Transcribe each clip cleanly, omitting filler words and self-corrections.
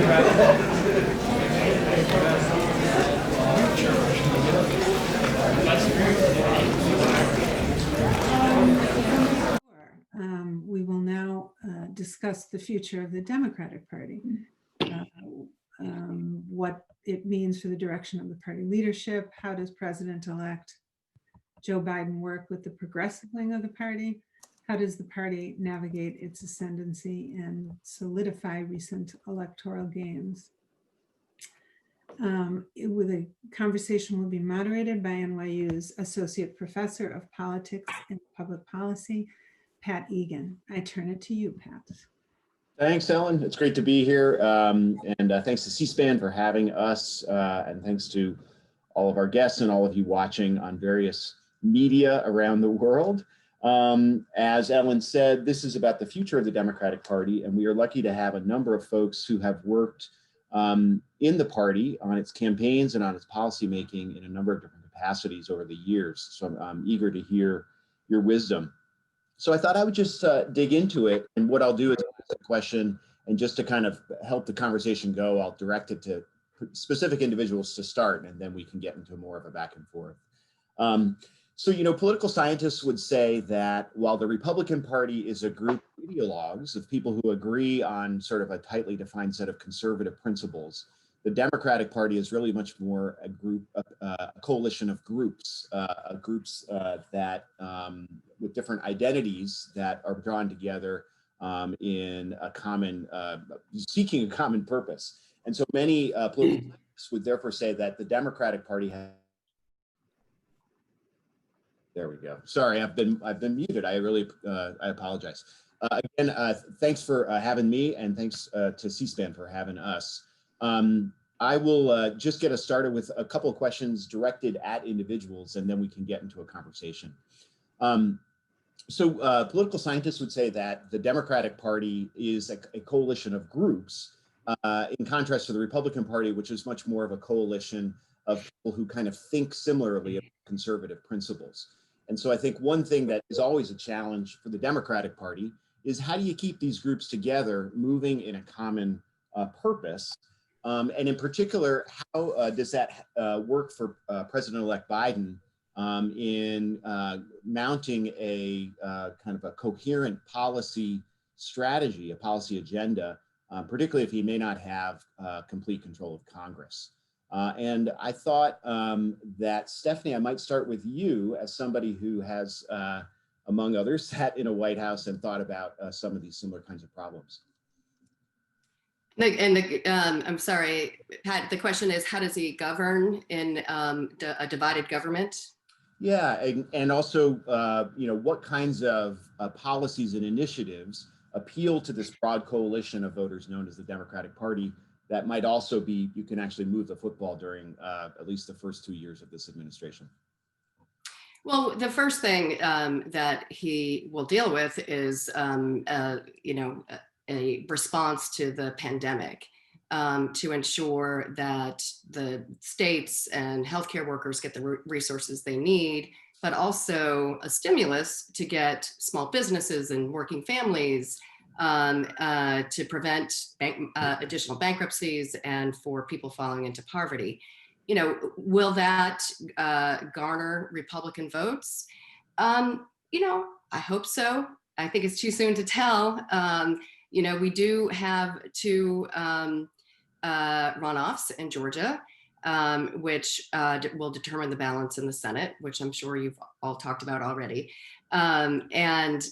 We will now discuss the future of the Democratic Party, what it means for the direction of the party leadership. How does President-elect Joe Biden work with the progressive wing of the party? How does the party navigate its ascendancy and solidify recent electoral gains? The conversation will be moderated by NYU's Associate Professor of Politics and Public Policy, Pat Egan. I turn it to you, Pat. Thanks, Ellen. It's great to be here. And thanks to C-SPAN for having us. And thanks to all of our guests and all of you watching on various media around the world. As Ellen said, this is about the future of the Democratic Party. And we are lucky to have a number of folks who have worked in the party on its campaigns and on its policymaking in a number of different capacities over the years. So I'm eager to hear your wisdom. So I thought I would just dig into it, and what I'll do is ask a question, and just to kind of help the conversation go, I'll direct it to specific individuals to start, and then we can get into more of a back and forth. So, you know, political scientists would say that while the Republican Party is a group of ideologues, of people who agree on sort of a tightly defined set of conservative principles, the Democratic Party is really much more a group, a coalition of groups, that with different identities that are drawn together in a common, seeking a common purpose. And so many political scientists would therefore say that the Democratic Party has. There we go. Sorry, I've been muted. I really I apologize. Again, thanks for having me, and thanks to C-SPAN for having us. I will just get us started with a couple of questions directed at individuals, and then we can get into a conversation. Political scientists would say that the Democratic Party is a coalition of groups, in contrast to the Republican Party, which is much more of a coalition of people who kind of think similarly about conservative principles. And so I think one thing that is always a challenge for the Democratic Party is how do you keep these groups together, moving in a common purpose? And in particular, how does that work for President-elect Biden in mounting a kind of a coherent policy strategy, a policy agenda, particularly if he may not have complete control of Congress? And I thought that, Stephanie, I might start with you as somebody who has, among others, sat in a White House and thought about some of these similar kinds of problems. I'm sorry, Pat, the question is, how does he govern in a divided government? Yeah, and also, you know, what kinds of policies and initiatives appeal to this broad coalition of voters known as the Democratic Party that might also be, you can actually move the football during at least the first 2 years of this administration? Well, the first thing that he will deal with is, you know, a response to the pandemic, to ensure that the states and healthcare workers get the resources they need, but also a stimulus to get small businesses and working families, to prevent additional bankruptcies and for people falling into poverty. You know, will that garner Republican votes? You know, I hope so. I think it's too soon to tell. You know, we do have two runoffs in Georgia, which will determine the balance in the Senate, which I'm sure you've all talked about already. Once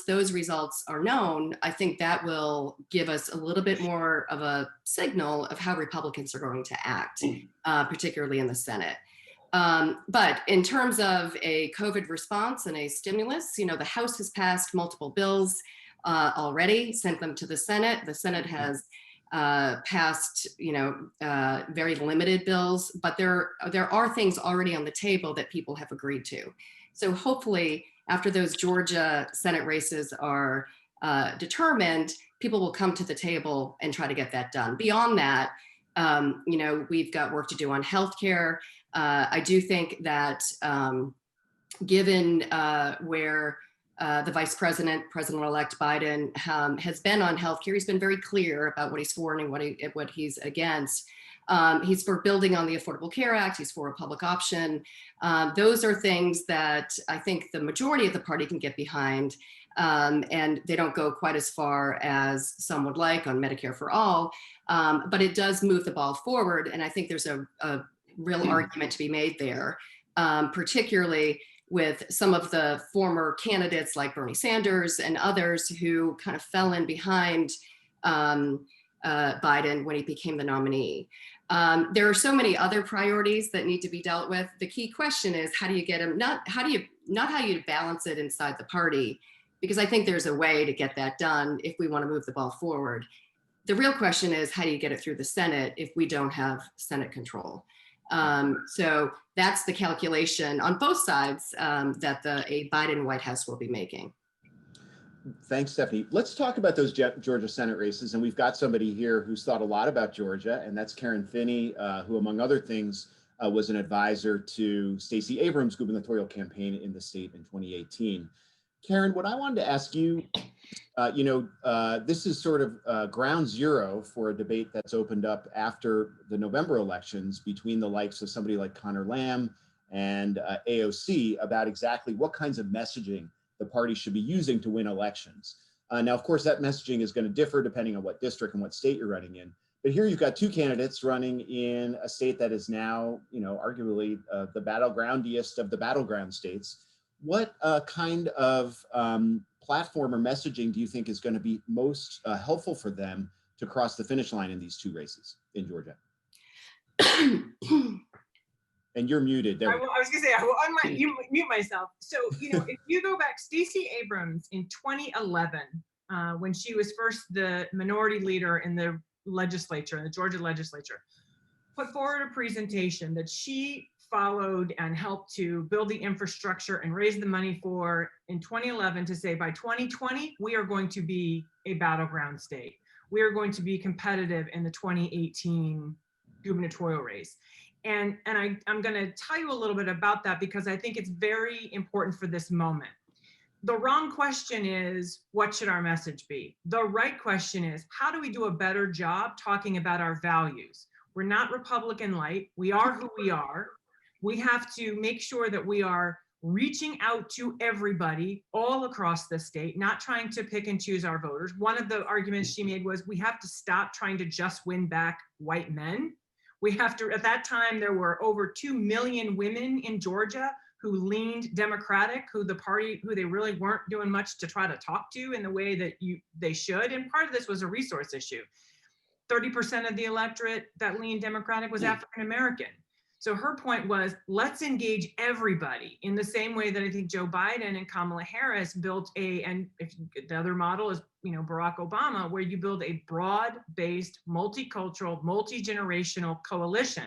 those results are known, I think that will give us a little bit more of a signal of how Republicans are going to act, particularly in the Senate. But in terms of a COVID response and a stimulus, you know, the House has passed multiple bills already, sent them to the Senate. The Senate has passed, you know, very limited bills, but there are things already on the table that people have agreed to. So hopefully, after those Georgia Senate races are determined, people will come to the table and try to get that done. Beyond that, you know, we've got work to do on healthcare. I do think that given where the vice president, President-elect Biden, has been on healthcare. He's been very clear about what he's for and what he's against. He's for building on the Affordable Care Act. He's for a public option. Those are things that I think the majority of the party can get behind. And they don't go quite as far as some would like on Medicare for all, but it does move the ball forward. And I think there's a real argument to be made there, particularly with some of the former candidates like Bernie Sanders and others who kind of fell in behind Biden when he became the nominee. There are so many other priorities that need to be dealt with. The key question is, how do you get them, not how you balance it inside the party, because I think there's a way to get that done if we want to move the ball forward. The real question is, how do you get it through the Senate if we don't have Senate control? So that's the calculation on both sides that a Biden White House will be making. Thanks, Stephanie. Let's talk about those Georgia Senate races. And we've got somebody here who's thought a lot about Georgia, and that's Karen Finney, who, among other things, was an advisor to Stacey Abrams' gubernatorial campaign in the state in 2018. Karen, what I wanted to ask you, this is sort of ground zero for a debate that's opened up after the November elections between the likes of somebody like Connor Lamb and AOC about exactly what kinds of messaging the party should be using to win elections. Now, of course, that messaging is going to differ depending on what district and what state you're running in. But here you've got two candidates running in a state that is now, arguably the battlegroundiest of the battleground states. What kind of platform or messaging do you think is going to be most helpful for them to cross the finish line in these two races in Georgia? And you're muted. I was going to say, I will mute myself. So, if you go back, Stacey Abrams in 2011, when she was first the minority leader in the legislature, in the Georgia legislature, put forward a presentation that she followed and helped to build the infrastructure and raise the money for in 2011 to say by 2020, we are going to be a battleground state. We are going to be competitive in the 2018 gubernatorial race. And I'm going to tell you a little bit about that because I think it's very important for this moment. The wrong question is, what should our message be? The right question is, how do we do a better job talking about our values? We're not Republican light. We are who we are. We have to make sure that we are reaching out to everybody all across the state, not trying to pick and choose our voters. One of the arguments she made was we have to stop trying to just win back white men. We have to, at that time, there were over 2 million women in Georgia who leaned Democratic, who they really weren't doing much to try to talk to in the way that they should. And part of this was a resource issue. 30% of the electorate that leaned Democratic was African American. So her point was, let's engage everybody in the same way that I think Joe Biden and Kamala Harris built and if the other model is, Barack Obama, where you build a broad-based, multicultural, multi-generational coalition.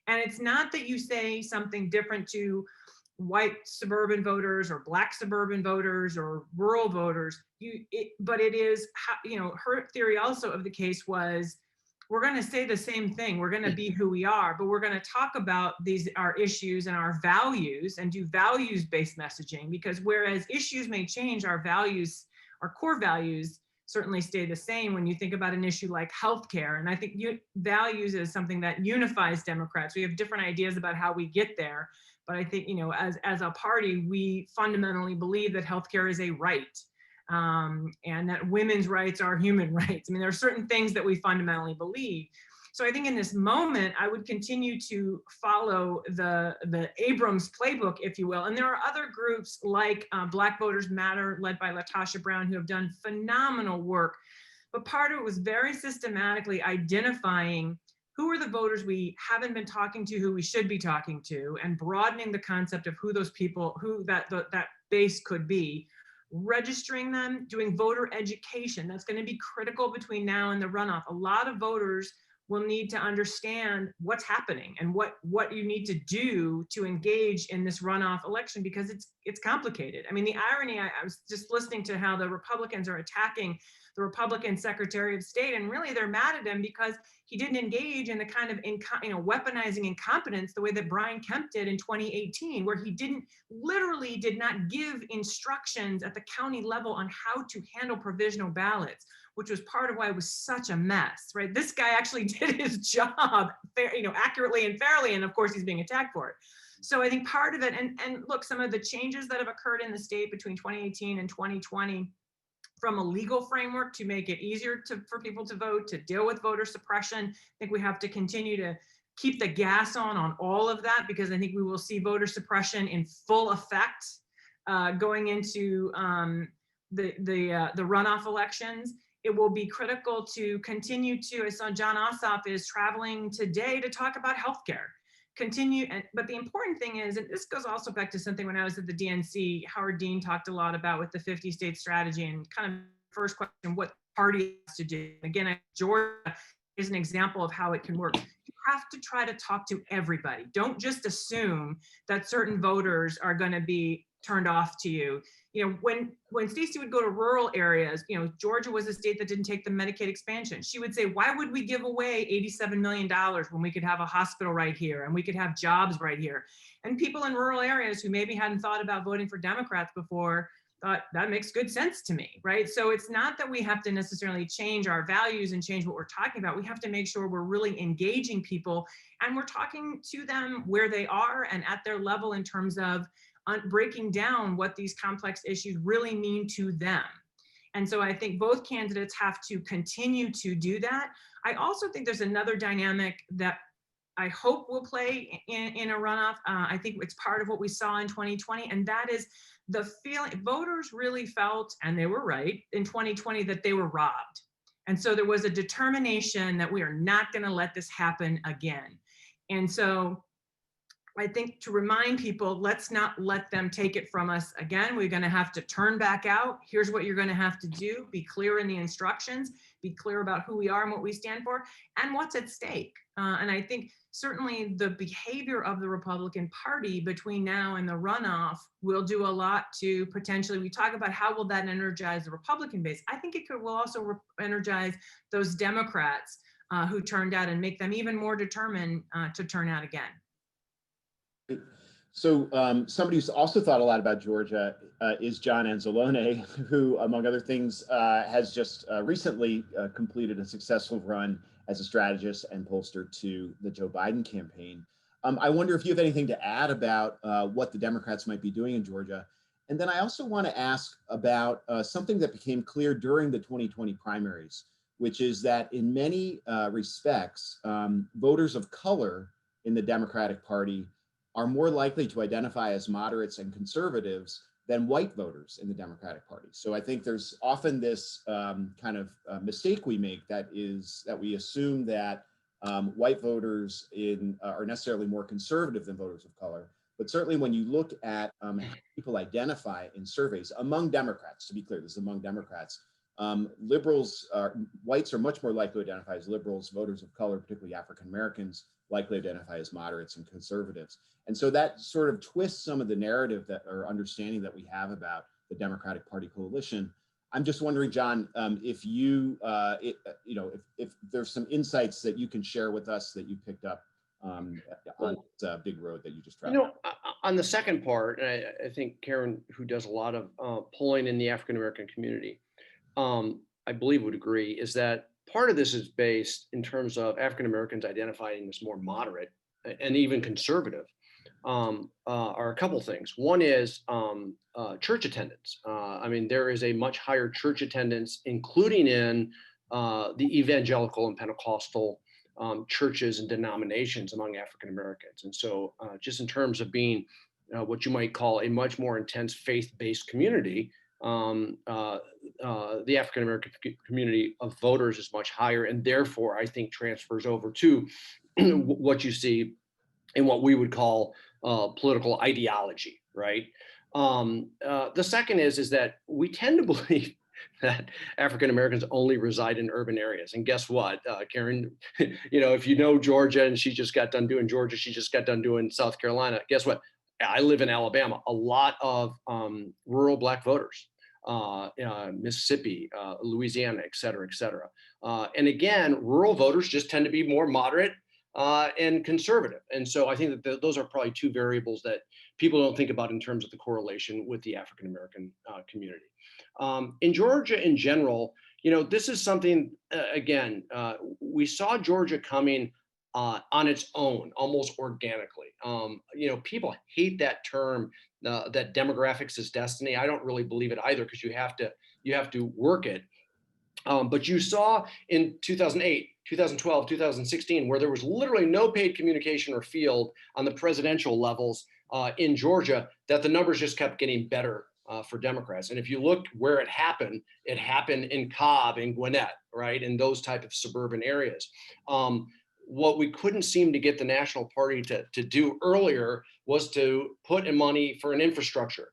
And it's not that you say something different to white suburban voters or black suburban voters or rural voters, but it is, her theory also of the case was, we're going to say the same thing. We're going to be who we are, but we're going to talk about our issues and our values and do values-based messaging, because whereas issues may change, our values, our core values certainly stay the same when you think about an issue like healthcare. And I think values is something that unifies Democrats. We have different ideas about how we get there, but I think, as a party, we fundamentally believe that healthcare is a right. And that women's rights are human rights. I mean, there are certain things that we fundamentally believe. So I think in this moment, I would continue to follow the Abrams playbook, if you will. And there are other groups like Black Voters Matter, led by LaTosha Brown, who have done phenomenal work. But part of it was very systematically identifying who are the voters we haven't been talking to, who we should be talking to, and broadening the concept of who those people, who that base could be. Registering them, doing voter education. That's going to be critical between now and the runoff. A lot of voters will need to understand what's happening and what you need to do to engage in this runoff election, because it's complicated. I mean, the irony, I was just listening to how the Republicans are attacking the Republican Secretary of State, and really they're mad at him because he didn't engage in the kind of weaponizing incompetence the way that Brian Kemp did in 2018, where he literally did not give instructions at the county level on how to handle provisional ballots, which was part of why it was such a mess, right? This guy actually did his job accurately and fairly, and of course he's being attacked for it. So I think part of it, and look, some of the changes that have occurred in the state between 2018 and 2020, from a legal framework to make it easier for people to vote, to deal with voter suppression, I think we have to continue to keep the gas on all of that, because I think we will see voter suppression in full effect going into the runoff elections. It will be critical to continue to, I saw John Ossoff is traveling today to talk about healthcare. But the important thing is, and this goes also back to something when I was at the DNC, Howard Dean talked a lot about with the 50 state strategy, and kind of first question, what party has to do. Again, Georgia is an example of how it can work. You have to try to talk to everybody. Don't just assume that certain voters are going to be turned off to you. When Stacey would go to rural areas, Georgia was a state that didn't take the Medicaid expansion. She would say, why would we give away $87 million when we could have a hospital right here and we could have jobs right here? And people in rural areas who maybe hadn't thought about voting for Democrats before thought that makes good sense to me, right? So it's not that we have to necessarily change our values and change what we're talking about. We have to make sure we're really engaging people and we're talking to them where they are and at their level in terms of breaking down what these complex issues really mean to them. And so I think both candidates have to continue to do that. I also think there's another dynamic that I hope will play in a runoff. I think it's part of what we saw in 2020, and that is the feeling voters really felt, and they were right, in 2020 that they were robbed. And so there was a determination that we are not going to let this happen again. And so I think to remind people, let's not let them take it from us again. We're going to have to turn back out. Here's what you're going to have to do. Be clear in the instructions, be clear about who we are and what we stand for and what's at stake. And I think certainly the behavior of the Republican Party between now and the runoff will do a lot to potentially, we talk about how will that energize the Republican base. I think will also energize those Democrats who turned out and make them even more determined to turn out again. So somebody who's also thought a lot about Georgia is John Anzalone, who, among other things, has just recently completed a successful run as a strategist and pollster to the Joe Biden campaign. I wonder if you have anything to add about what the Democrats might be doing in Georgia. And then I also want to ask about something that became clear during the 2020 primaries, which is that in many respects, voters of color in the Democratic Party are more likely to identify as moderates and conservatives than white voters in the Democratic Party. So I think there's often this kind of mistake we make that we assume that white voters are necessarily more conservative than voters of color. But certainly when you look at how people identify in surveys among Democrats, to be clear, this is among Democrats, whites are much more likely to identify as liberals, voters of color, particularly African Americans, likely to identify as moderates and conservatives. And so that sort of twists some of the narrative or understanding that we have about the Democratic Party coalition. I'm just wondering, John, if if there's some insights that you can share with us that you picked up on this big road that you just traveled. On the second part, and I think Karen, who does a lot of polling in the African American community, I believe would agree, is that part of this is based in terms of African Americans identifying as more moderate and even conservative. Are a couple things. One is church attendance. I mean, there is a much higher church attendance, including in the evangelical and Pentecostal churches and denominations among African Americans. And so just in terms of being what you might call a much more intense faith-based community, the African American community of voters is much higher, and therefore I think transfers over to what you see in what we would call political ideology, right? The second is that we tend to believe that African Americans only reside in urban areas. And guess what, Karen, if you know Georgia and she just got done doing Georgia, she just got done doing South Carolina, guess what? I live in Alabama. A lot of rural Black voters Mississippi, Louisiana, et cetera, et cetera. And again, rural voters just tend to be more moderate and conservative. And so I think that those are probably two variables that people don't think about in terms of the correlation with the African-American community. In Georgia in general, this is something, again, we saw Georgia coming on its own, almost organically. People hate that term, that demographics is destiny. I don't really believe it either, because you have to work it. But you saw in 2008, 2012, 2016, where there was literally no paid communication or field on the presidential levels in Georgia, that the numbers just kept getting better for Democrats. And if you look where it happened in Cobb and Gwinnett, right, in those type of suburban areas. What we couldn't seem to get the national party to do earlier was to put in money for an infrastructure.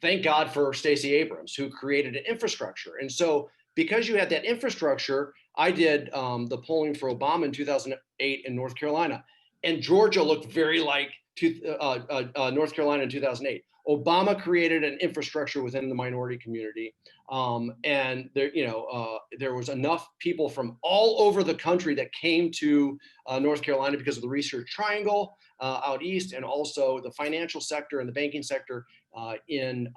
Thank God for Stacey Abrams, who created an infrastructure. And so because you had that infrastructure, I did the polling for Obama in 2008 in North Carolina, and Georgia looked very like North Carolina in 2008. Obama created an infrastructure within the minority community, and there was enough people from all over the country that came to North Carolina because of the Research Triangle out east, and also the financial sector and the banking sector in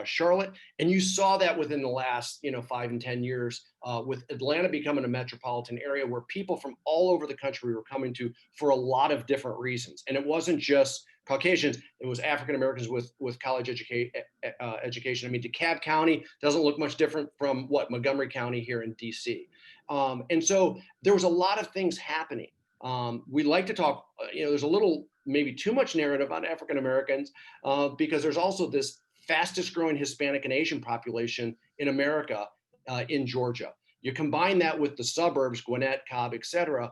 Charlotte. And you saw that within the last 5 and 10 years with Atlanta becoming a metropolitan area where people from all over the country were coming to for a lot of different reasons. And it wasn't just Caucasians, it was African Americans with college education. I mean, DeKalb County doesn't look much different from Montgomery County here in DC. And so there was a lot of things happening. We like to talk, there's a little, maybe too much narrative on African Americans because there's also this fastest growing Hispanic and Asian population in America in Georgia. You combine that with the suburbs, Gwinnett, Cobb, et cetera,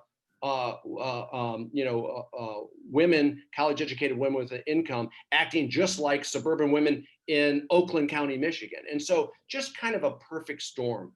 women, college educated women with an income acting just like suburban women in Oakland County, Michigan. And so just kind of a perfect storm.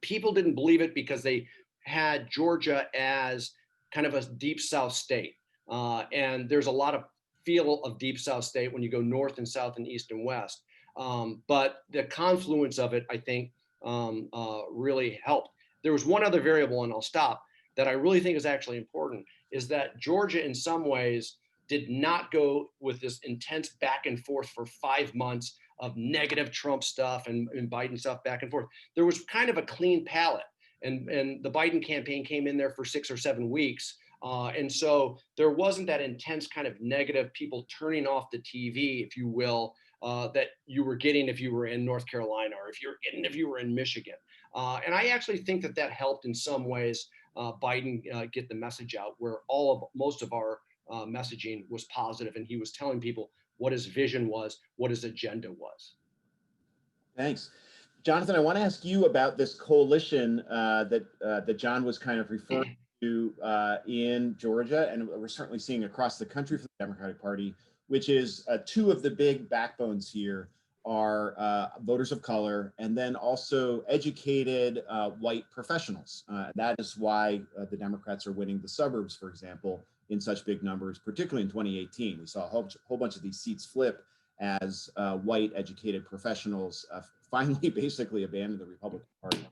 People didn't believe it because they had Georgia as kind of a deep South state. And there's a lot of feel of deep South state when you go north and south and east and west. But the confluence of it, I think, really helped. There was one other variable, and I'll stop, that I really think is actually important, is that Georgia in some ways did not go with this intense back and forth for 5 months of negative Trump stuff and Biden stuff back and forth. There was kind of a clean palette, and the Biden campaign came in there for 6 or 7 weeks. And so there wasn't that intense kind of negative people turning off the TV, if you will, that you were getting if you were in North Carolina or if you were in Michigan. And I actually think that helped in some ways Biden get the message out, where most of our messaging was positive, and he was telling people what his vision was, what his agenda was. Thanks. Jonathan, I want to ask you about this coalition that John was kind of referring to in Georgia, and we're certainly seeing across the country for the Democratic Party, which is two of the big backbones here are voters of color, and then also educated white professionals. That is why the Democrats are winning the suburbs, for example, in such big numbers, particularly in 2018. We saw a whole bunch of these seats flip as white educated professionals finally basically abandoned the Republican Party.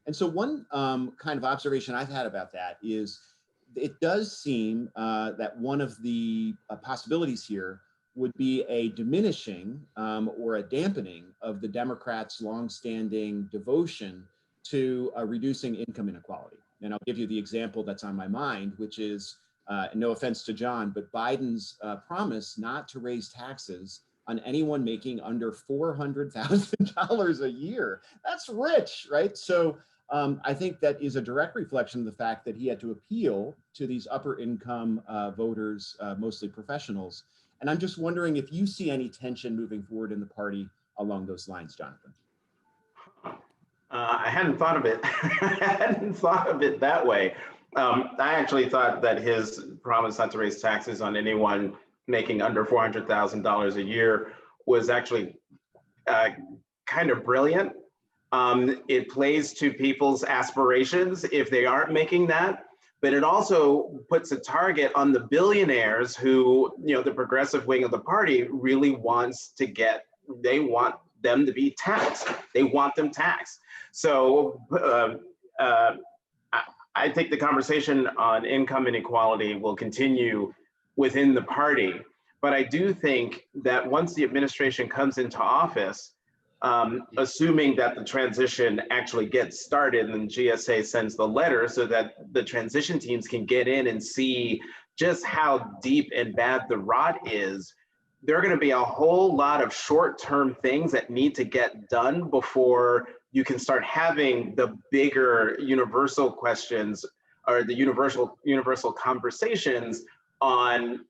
And so one kind of observation I've had about that is it does seem that one of the possibilities here would be a diminishing or a dampening of the Democrats' longstanding devotion to reducing income inequality. And I'll give you the example that's on my mind, which is, no offense to John, but Biden's promise not to raise taxes on anyone making under $400,000 a year. That's rich, right? So I think that is a direct reflection of the fact that he had to appeal to these upper income voters, mostly professionals. And I'm just wondering if you see any tension moving forward in the party along those lines, Jonathan. I hadn't thought of it. I hadn't thought of it that way. I actually thought that his promise not to raise taxes on anyone making under $400,000 a year was actually kind of brilliant. It plays to people's aspirations if they aren't making that. But it also puts a target on the billionaires who, the progressive wing of the party really wants to get. They want them to be taxed. They want them taxed. So I think the conversation on income inequality will continue within the party. But I do think that once the administration comes into office, assuming that the transition actually gets started and GSA sends the letter so that the transition teams can get in and see just how deep and bad the rot is, there are going to be a whole lot of short-term things that need to get done before you can start having the bigger universal questions or the universal conversations on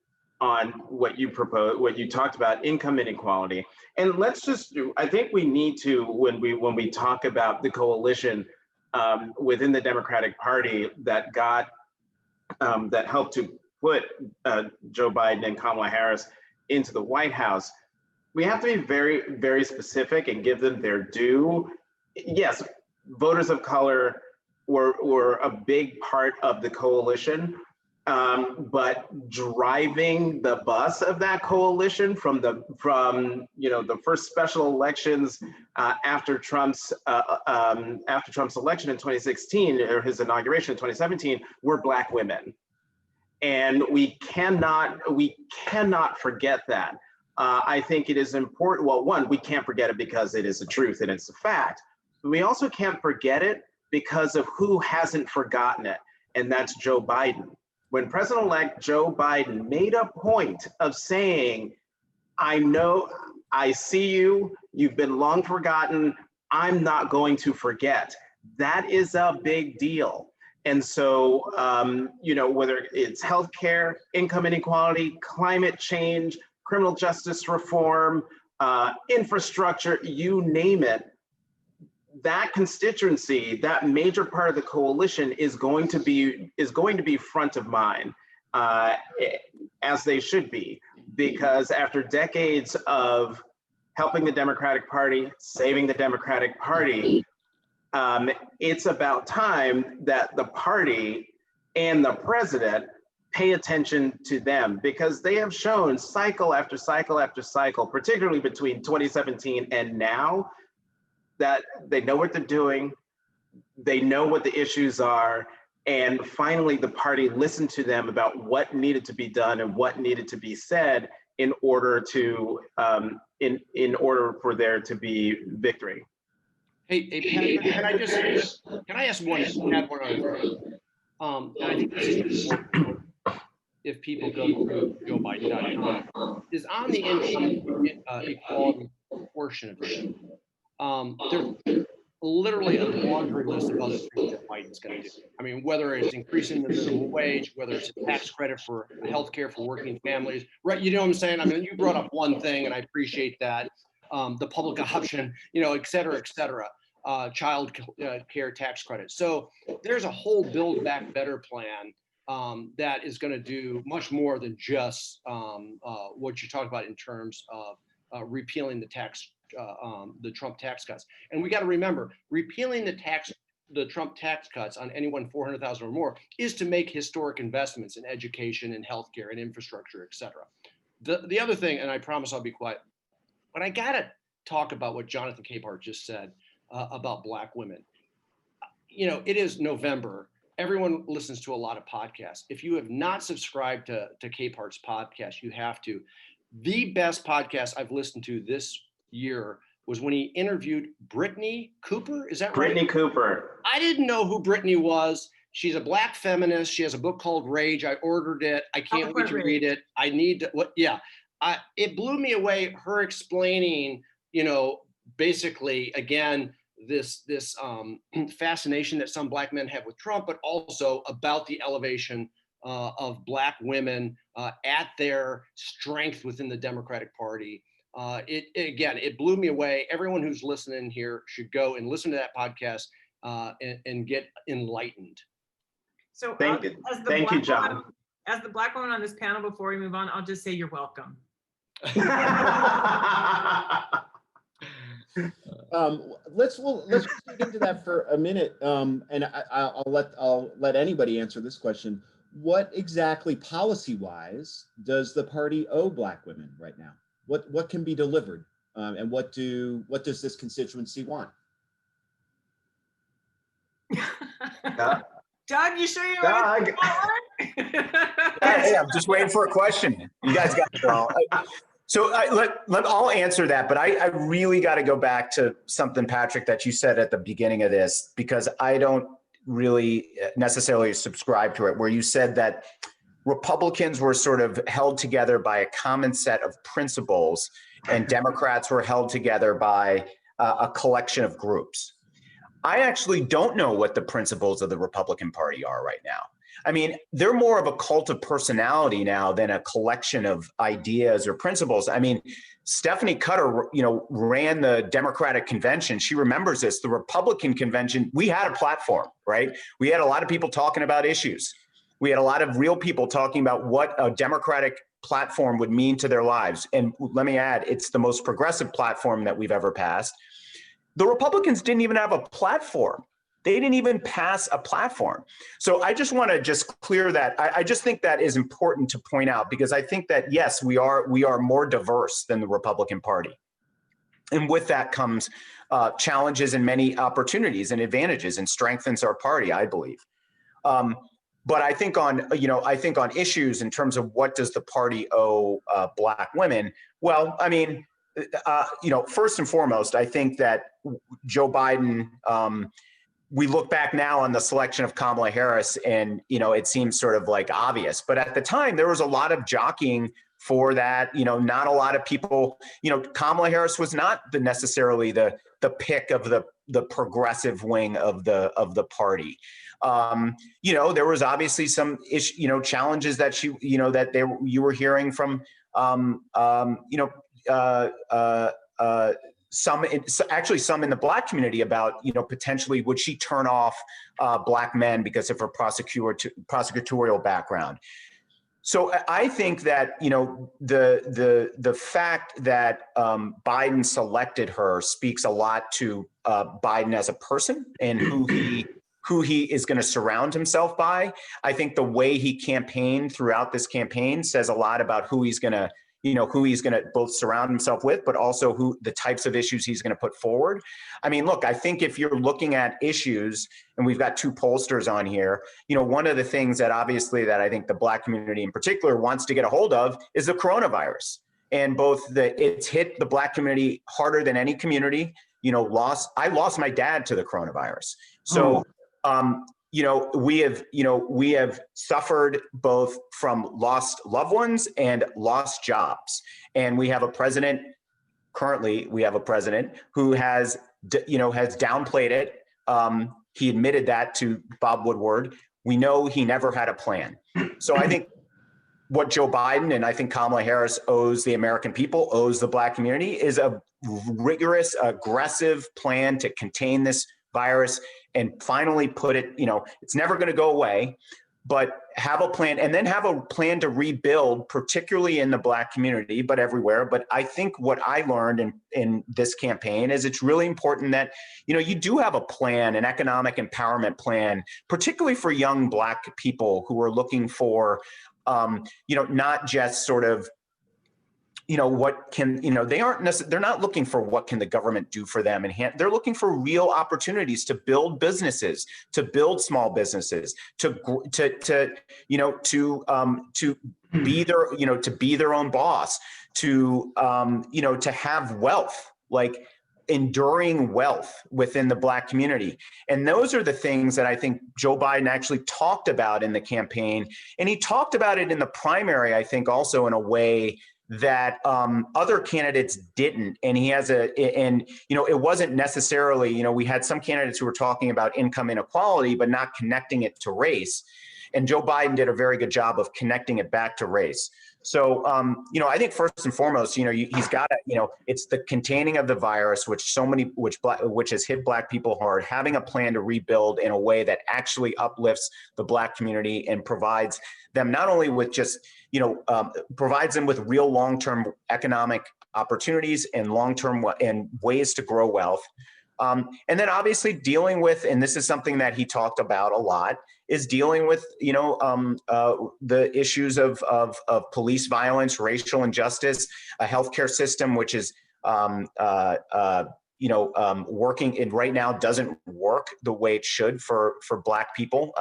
what you propose, what you talked about, income inequality. And let's just do, I think we need to, when we talk about the coalition within the Democratic Party that got, that helped to put Joe Biden and Kamala Harris into the White House, we have to be very, very specific and give them their due. Yes, voters of color were a big part of the coalition, but driving the bus of that coalition from the first special elections after Trump's election in 2016 or his inauguration in 2017 were Black women, and we cannot forget that. I think it is important. Well, one, we can't forget it because it is the truth and it's a fact. But we also can't forget it because of who hasn't forgotten it, and that's Joe Biden. When President-elect Joe Biden made a point of saying, I know, I see you, you've been long forgotten, I'm not going to forget. That is a big deal. And so, whether it's healthcare, income inequality, climate change, criminal justice reform, infrastructure, you name it, that constituency, that major part of the coalition is going to be front of mind, as they should be, because after decades of helping the Democratic Party, saving the Democratic Party, it's about time that the party and the president pay attention to them, because they have shown cycle after cycle after cycle, particularly between 2017 and now, that they know what they're doing, they know what the issues are, and finally the party listened to them about what needed to be done and what needed to be said in order to in order for there to be victory. Hey, Pat, can I ask one other thing? And I think this is important if people go to joebiden.com, is on the income equality portion of it. There's literally a laundry list of other things that Biden's going to do. I mean, whether it's increasing the minimum wage, whether it's a tax credit for healthcare for working families, right? You know what I'm saying? I mean, you brought up one thing, and I appreciate that. The public option, et cetera, child care tax credit. So there's a whole Build Back Better plan that is going to do much more than just what you talked about in terms of repealing the Trump tax cuts. And we got to remember, repealing the Trump tax cuts on anyone 400,000 or more is to make historic investments in education and healthcare and infrastructure, et cetera. The other thing, and I promise I'll be quiet, but I got to talk about what Jonathan Capehart just said about Black women. It is November. Everyone listens to a lot of podcasts. If you have not subscribed to Capehart's podcast, you have to. The best podcast I've listened to this year was when he interviewed Brittany Cooper. Is that right? Brittany Cooper. I didn't know who Brittany was. She's a Black feminist. She has a book called Rage. I ordered it. I can't wait to read it. I need to, it blew me away, her explaining, basically, again, this fascination that some Black men have with Trump, but also about the elevation of Black women at their strength within the Democratic Party. It blew me away. Everyone who's listening here should go and listen to that podcast and get enlightened. So thank you, John. As the Black woman on this panel, before we move on, I'll just say you're welcome. Let's dig into that for a minute, and I'll let anybody answer this question. What exactly, policy-wise, does the party owe Black women right now? What can be delivered And what does this constituency want? Doug, you sure you Doug. want to Hey, I'm just waiting for a question. You guys got it all. So I'll answer that, but I really got to go back to something, Patrick, that you said at the beginning of this, because I don't really necessarily subscribe to it, where you said that Republicans were sort of held together by a common set of principles and Democrats were held together by a collection of groups. I actually don't know what the principles of the Republican Party are right now. I mean, they're more of a cult of personality now than a collection of ideas or principles. I mean, Stephanie Cutter, ran the Democratic convention. She remembers this. The Republican convention, we had a platform, right? We had a lot of people talking about issues. We had a lot of real people talking about what a Democratic platform would mean to their lives. And let me add, it's the most progressive platform that we've ever passed. The Republicans didn't even have a platform. They didn't even pass a platform. So I just want to just clear that. I just think that is important to point out, because I think that, yes, we are more diverse than the Republican Party. And with that comes challenges and many opportunities and advantages, and strengthens our party, I believe. But I think on issues in terms of what does the party owe Black women? Well, I mean, first and foremost, I think that Joe Biden, we look back now on the selection of Kamala Harris and, it seems sort of like obvious, but at the time there was a lot of jockeying for that. Not a lot of people, Kamala Harris was not necessarily the pick of the progressive wing of the party. There was obviously some challenges that you were hearing from, some in the Black community about, potentially would she turn off Black men because of her prosecutorial background. So I think that, the fact that Biden selected her speaks a lot to Biden as a person and who he is going to surround himself by. I think the way he campaigned throughout this campaign says a lot about who he's going to both surround himself with, but also who the types of issues he's going to put forward. I mean, look, I think if you're looking at issues, and we've got two pollsters on here, one of the things that obviously that I think the Black community in particular wants to get a hold of is the coronavirus. And it's hit the Black community harder than any community. I lost my dad to the coronavirus. So, we have suffered both from lost loved ones and lost jobs. And we have a president who has downplayed it. He admitted that to Bob Woodward. We know he never had a plan. So I think what Joe Biden and I think Kamala Harris owes the American people, owes the Black community, is a rigorous, aggressive plan to contain this virus and finally put it, it's never going to go away, but have a plan, and then have a plan to rebuild, particularly in the Black community, but everywhere. But I think what I learned in this campaign is it's really important that, you do have a plan, an economic empowerment plan, particularly for young Black people who are looking for, not just sort of, what can, they're not looking for what can the government do for them. They're looking for real opportunities to build businesses, to build small businesses, to be their own boss, to have wealth, like enduring wealth within the Black community. And those are the things that I think Joe Biden actually talked about in the campaign. And he talked about it in the primary, I think, also in a way that other candidates didn't. And it wasn't necessarily, we had some candidates who were talking about income inequality, but not connecting it to race. And Joe Biden did a very good job of connecting it back to race. So, I think first and foremost, he's got to, it's the containing of the virus, which has hit Black people hard, having a plan to rebuild in a way that actually uplifts the Black community and provides them not only with just, provides them with real long-term economic opportunities and long-term and ways to grow wealth. And then obviously dealing with, and this is something that he talked about a lot, is dealing with, the issues of police violence, racial injustice, a healthcare system which is working in right now doesn't work the way it should for Black people,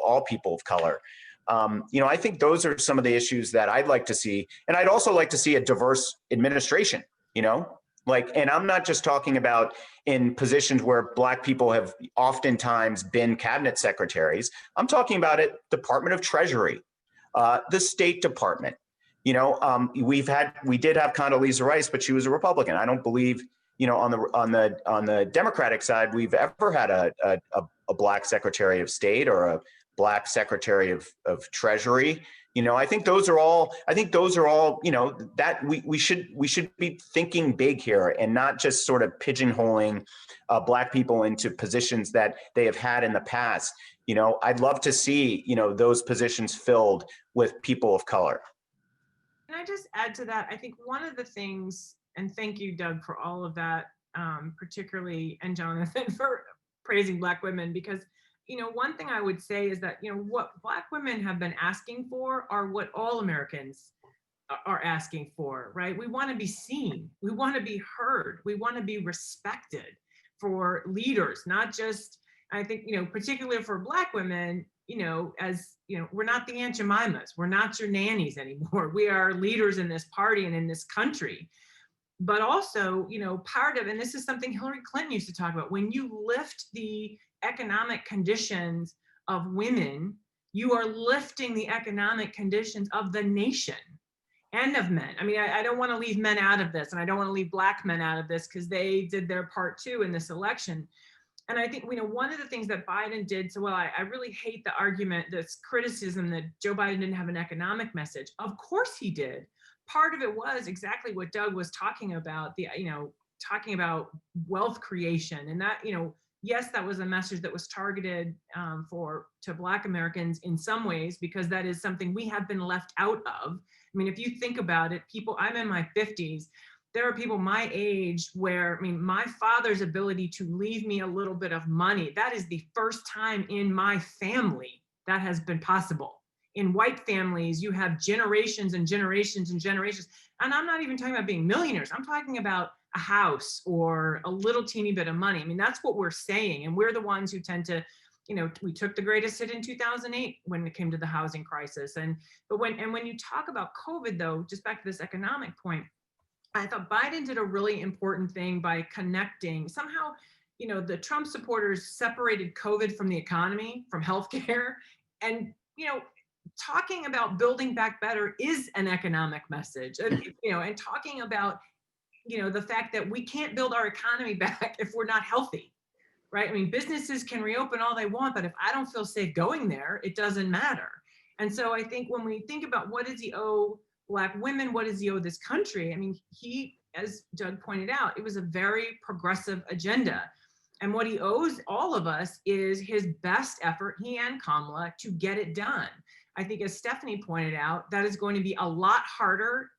all people of color. I think those are some of the issues that I'd like to see. And I'd also like to see a diverse administration, and I'm not just talking about in positions where Black people have oftentimes been cabinet secretaries. I'm talking about it, Department of Treasury, the State Department. We did have Condoleezza Rice, but she was a Republican. I don't believe, on the Democratic side, we've ever had a Black Secretary of State or a Black Secretary of Treasury. I think those are all, that we should be thinking big here and not just sort of pigeonholing Black people into positions that they have had in the past. I'd love to see, those positions filled with people of color. Can I just add to that? I think one of the things, and thank you, Doug, for all of that, particularly, and Jonathan for praising Black women, because one thing I would say is that, what Black women have been asking for are what all Americans are asking for, right? We want to be seen. We want to be heard. We want to be respected for leaders, not just, I think, particularly for Black women, we're not the Aunt Jemimas. We're not your nannies anymore. We are leaders in this party and in this country. But also, part of, and this is something Hillary Clinton used to talk about, when you lift the economic conditions of women, you are lifting the economic conditions of the nation and of men. I mean, I don't want to leave men out of this, and I don't want to leave Black men out of this, because they did their part too in this election. And I think, one of the things that Biden did so well, I really hate the argument, this criticism that Joe Biden didn't have an economic message. Of course he did. Part of it was exactly what Doug was talking about, talking about wealth creation, and that, yes, that was a message that was targeted to Black Americans in some ways, because that is something we have been left out of. I mean, if you think about it, I'm in my 50s. There are people my age where, my father's ability to leave me a little bit of money, that is the first time in my family that has been possible. In white families, you have generations and generations and generations. And I'm not even talking about being millionaires. I'm talking about a house or a little teeny bit of money. That's what we're saying. And we're the ones who tend to, we took the greatest hit in 2008 when it came to the housing crisis. But when you talk about COVID, though, just back to this economic point, I thought Biden did a really important thing by connecting somehow, the Trump supporters separated COVID from the economy, from healthcare, and, talking about building back better is an economic message, and talking about, the fact that we can't build our economy back if we're not healthy, right? Businesses can reopen all they want, but if I don't feel safe going there, it doesn't matter. And so I think when we think about what does he owe Black women, what does he owe this country? He, as Doug pointed out, it was a very progressive agenda. And what he owes all of us is his best effort, he and Kamala, to get it done. I think, as Stephanie pointed out, that is going to be a lot harder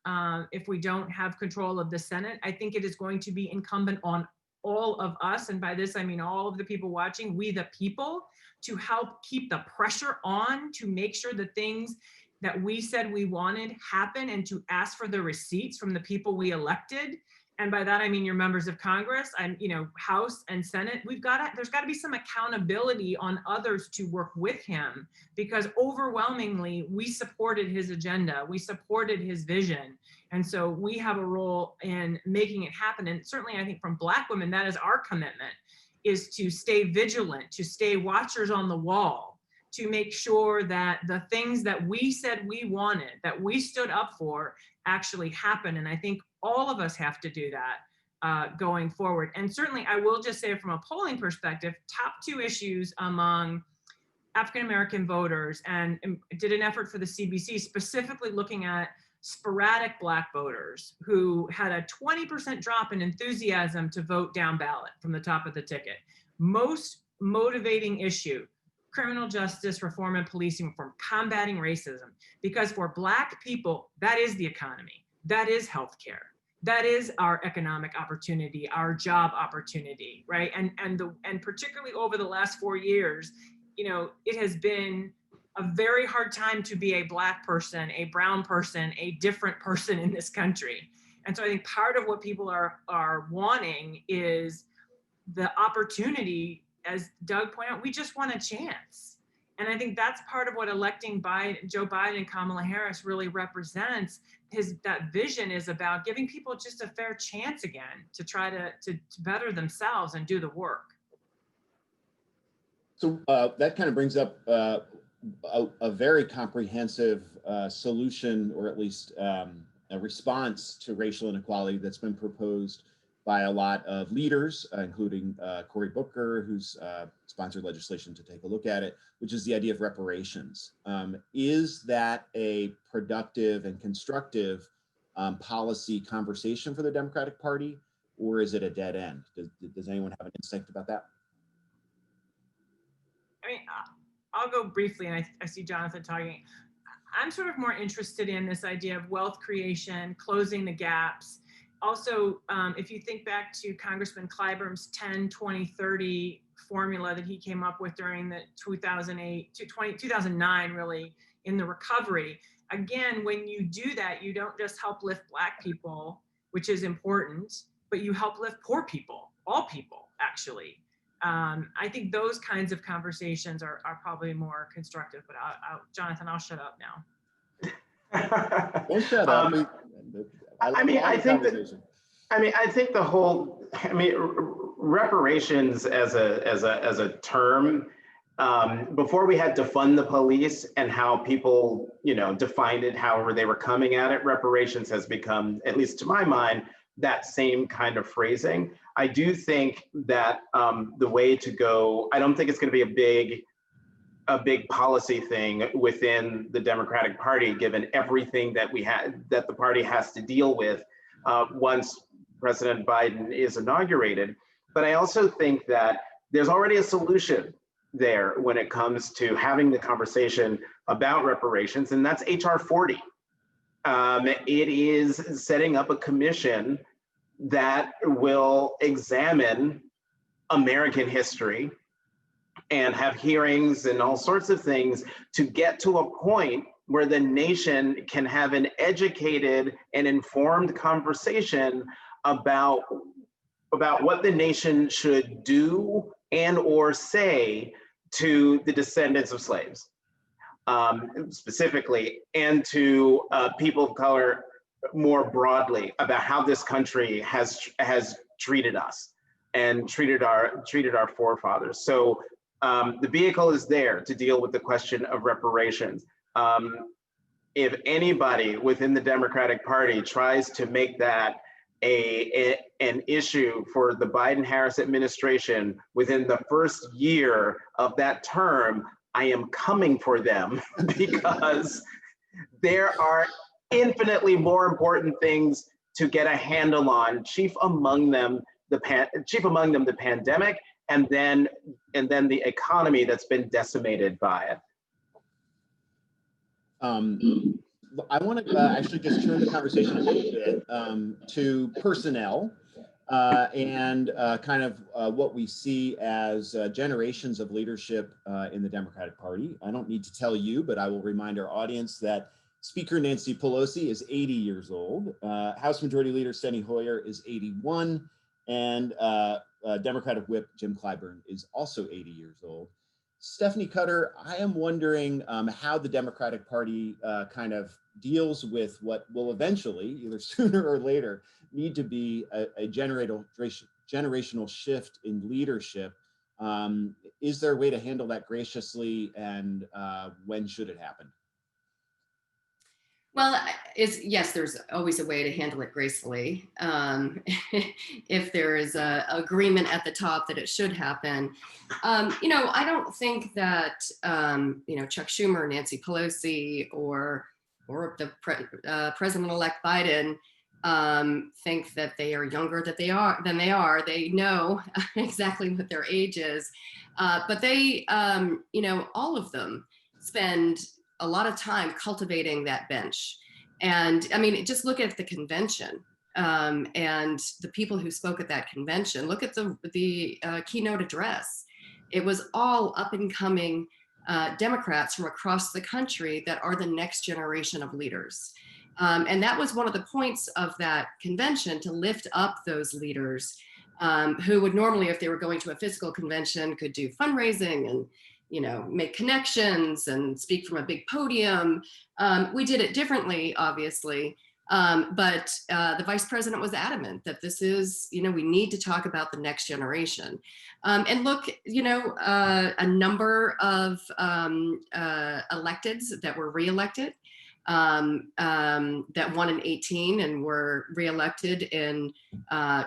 if we don't have control of the Senate. I think it is going to be incumbent on all of us, and by this I mean all of the people watching, we the people, to help keep the pressure on to make sure the things that we said we wanted happen, and to ask for the receipts from the people we elected. And by that, I mean your members of Congress and, House and Senate. There's got to be some accountability on others to work with him, because overwhelmingly we supported his agenda. We supported his vision. And so we have a role in making it happen. And certainly I think from Black women, that is our commitment, is to stay vigilant, to stay watchers on the wall, to make sure that the things that we said we wanted, that we stood up for, actually happen. And I think all of us have to do that going forward. And certainly I will just say, from a polling perspective, top two issues among African-American voters, and did an effort for the CBC specifically looking at sporadic Black voters who had a 20% drop in enthusiasm to vote down ballot from the top of the ticket. Most motivating issue: criminal justice reform and policing reform, combating racism. Because for Black people, that is the economy, that is healthcare, that is our economic opportunity, our job opportunity, right? And particularly over the last 4 years, it has been a very hard time to be a Black person, a brown person, a different person in this country. And so I think part of what people are wanting is the opportunity, as Doug pointed out, we just want a chance. And I think that's part of what electing Joe Biden and Kamala Harris really represents. That vision is about giving people just a fair chance again to try to better themselves and do the work. So that kind of brings up a very comprehensive solution, or at least a response to racial inequality that's been proposed by a lot of leaders, including Cory Booker, who's sponsored legislation to take a look at it, which is the idea of reparations. Is that a productive and constructive policy conversation for the Democratic Party, or is it a dead end? Does anyone have an instinct about that? I mean, I'll go briefly, and I see Jonathan talking. I'm sort of more interested in this idea of wealth creation, closing the gaps. Also, if you think back to Congressman Clyburn's 10-20-30 formula that he came up with during the 2009, really, in the recovery. Again, when you do that, you don't just help lift Black people, which is important, but you help lift poor people, all people, actually. I think those kinds of conversations are probably more constructive, but Jonathan, I'll shut up now. Don't shut up. I think the whole, reparations as a term, before we had to fund the police and how people, defined it however they were coming at it, reparations has become, at least to my mind, that same kind of phrasing. I do think that the way to go, I don't think it's going to be a big policy thing within the Democratic Party, given everything that the party has to deal with once President Biden is inaugurated. But I also think that there's already a solution there when it comes to having the conversation about reparations, and that's HR 40. It is setting up a commission that will examine American history and have hearings and all sorts of things to get to a point where the nation can have an educated and informed conversation about what the nation should do and or say to the descendants of slaves, specifically, and to people of color more broadly, about how this country has treated us and treated our forefathers. So the vehicle is there to deal with the question of reparations. If anybody within the Democratic Party tries to make that an issue for the Biden-Harris administration within the first year of that term, I am coming for them, because there are infinitely more important things to get a handle on, chief among them the pandemic, and then the economy that's been decimated by it. I want to actually just turn the conversation a little bit to personnel and kind of what we see as generations of leadership in the Democratic Party. I don't need to tell you, but I will remind our audience that Speaker Nancy Pelosi is 80 years old. House Majority Leader Steny Hoyer is 81. And Democratic Whip Jim Clyburn is also 80 years old. Stephanie Cutter, I am wondering how the Democratic Party kind of deals with what will eventually, either sooner or later, need to be a generational shift in leadership. Is there a way to handle that graciously, and when should it happen? Well, yes, there's always a way to handle it gracefully. If there is a agreement at the top that it should happen. I don't think that, Chuck Schumer, Nancy Pelosi, or the President-elect Biden think that they are younger than they are. They know exactly what their age is. But they, all of them spend a lot of time cultivating that bench. And just look at the convention and the people who spoke at that convention. Look at the keynote address. It was all up and coming Democrats from across the country that are the next generation of leaders. And that was one of the points of that convention, to lift up those leaders who would normally, if they were going to a physical convention, could do fundraising and, you know, make connections and speak from a big podium. We did it differently, obviously. But the vice president was adamant that this is, you know, we need to talk about the next generation. And look, you know, a number of electeds that were reelected, that won in 18 and were reelected in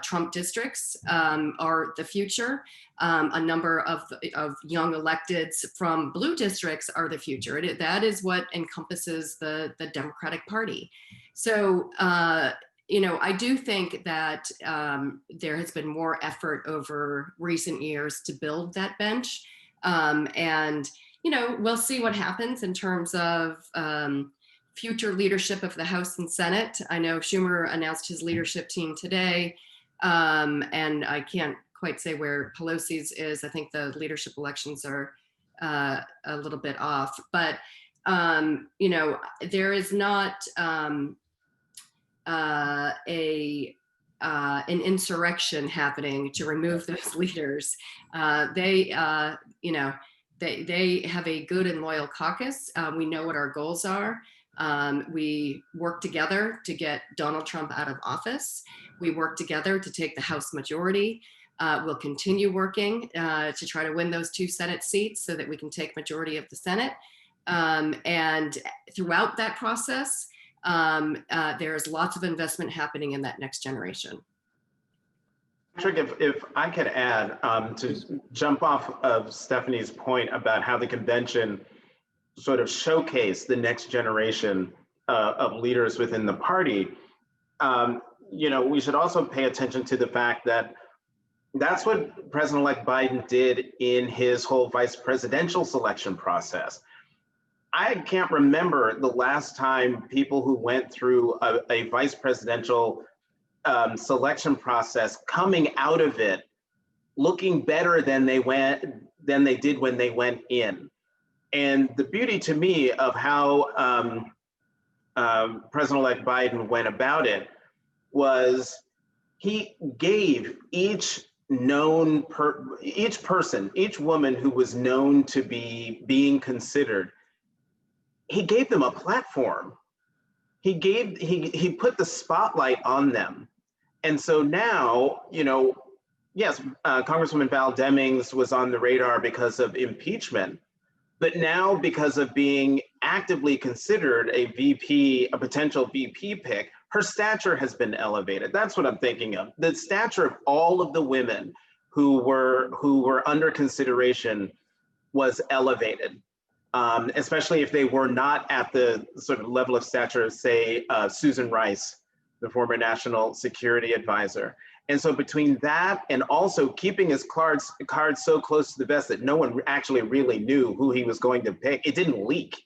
Trump districts are the future. A number of young electeds from blue districts are the future. That is what encompasses the Democratic Party. So, you know, I do think that there has been more effort over recent years to build that bench. And, you know, we'll see what happens in terms of future leadership of the House and Senate. I know Schumer announced his leadership team today, and I can't quite say where Pelosi's is. I think the leadership elections are a little bit off, but you know, there is not an insurrection happening to remove those leaders. They, you know, they have a good and loyal caucus. We know what our goals are. We work together to get Donald Trump out of office. We work together to take the House majority. We'll continue working to try to win those 2 Senate seats so that we can take majority of the Senate. And throughout that process, there's lots of investment happening in that next generation. Patrick, if I could add, to jump off of Stephanie's point about how the convention sort of showcase the next generation of leaders within the party, you know, we should also pay attention to the fact that that's what President-elect Biden did in his whole vice presidential selection process. I can't remember the last time people who went through a vice presidential selection process coming out of it looking better than they did when they went in. And the beauty to me of how President-elect Biden went about it was he gave each woman who was known to be being considered, he gave them a platform. He put the spotlight on them. And so now, you know, yes, Congresswoman Val Demings was on the radar because of impeachment. But now, because of being actively considered a potential VP pick, her stature has been elevated. That's what I'm thinking of. The stature of all of the women who were under consideration was elevated, especially if they were not at the sort of level of stature of, say, Susan Rice, the former national security advisor. And so between that and also keeping his cards so close to the vest that no one actually really knew who he was going to pick, it didn't leak,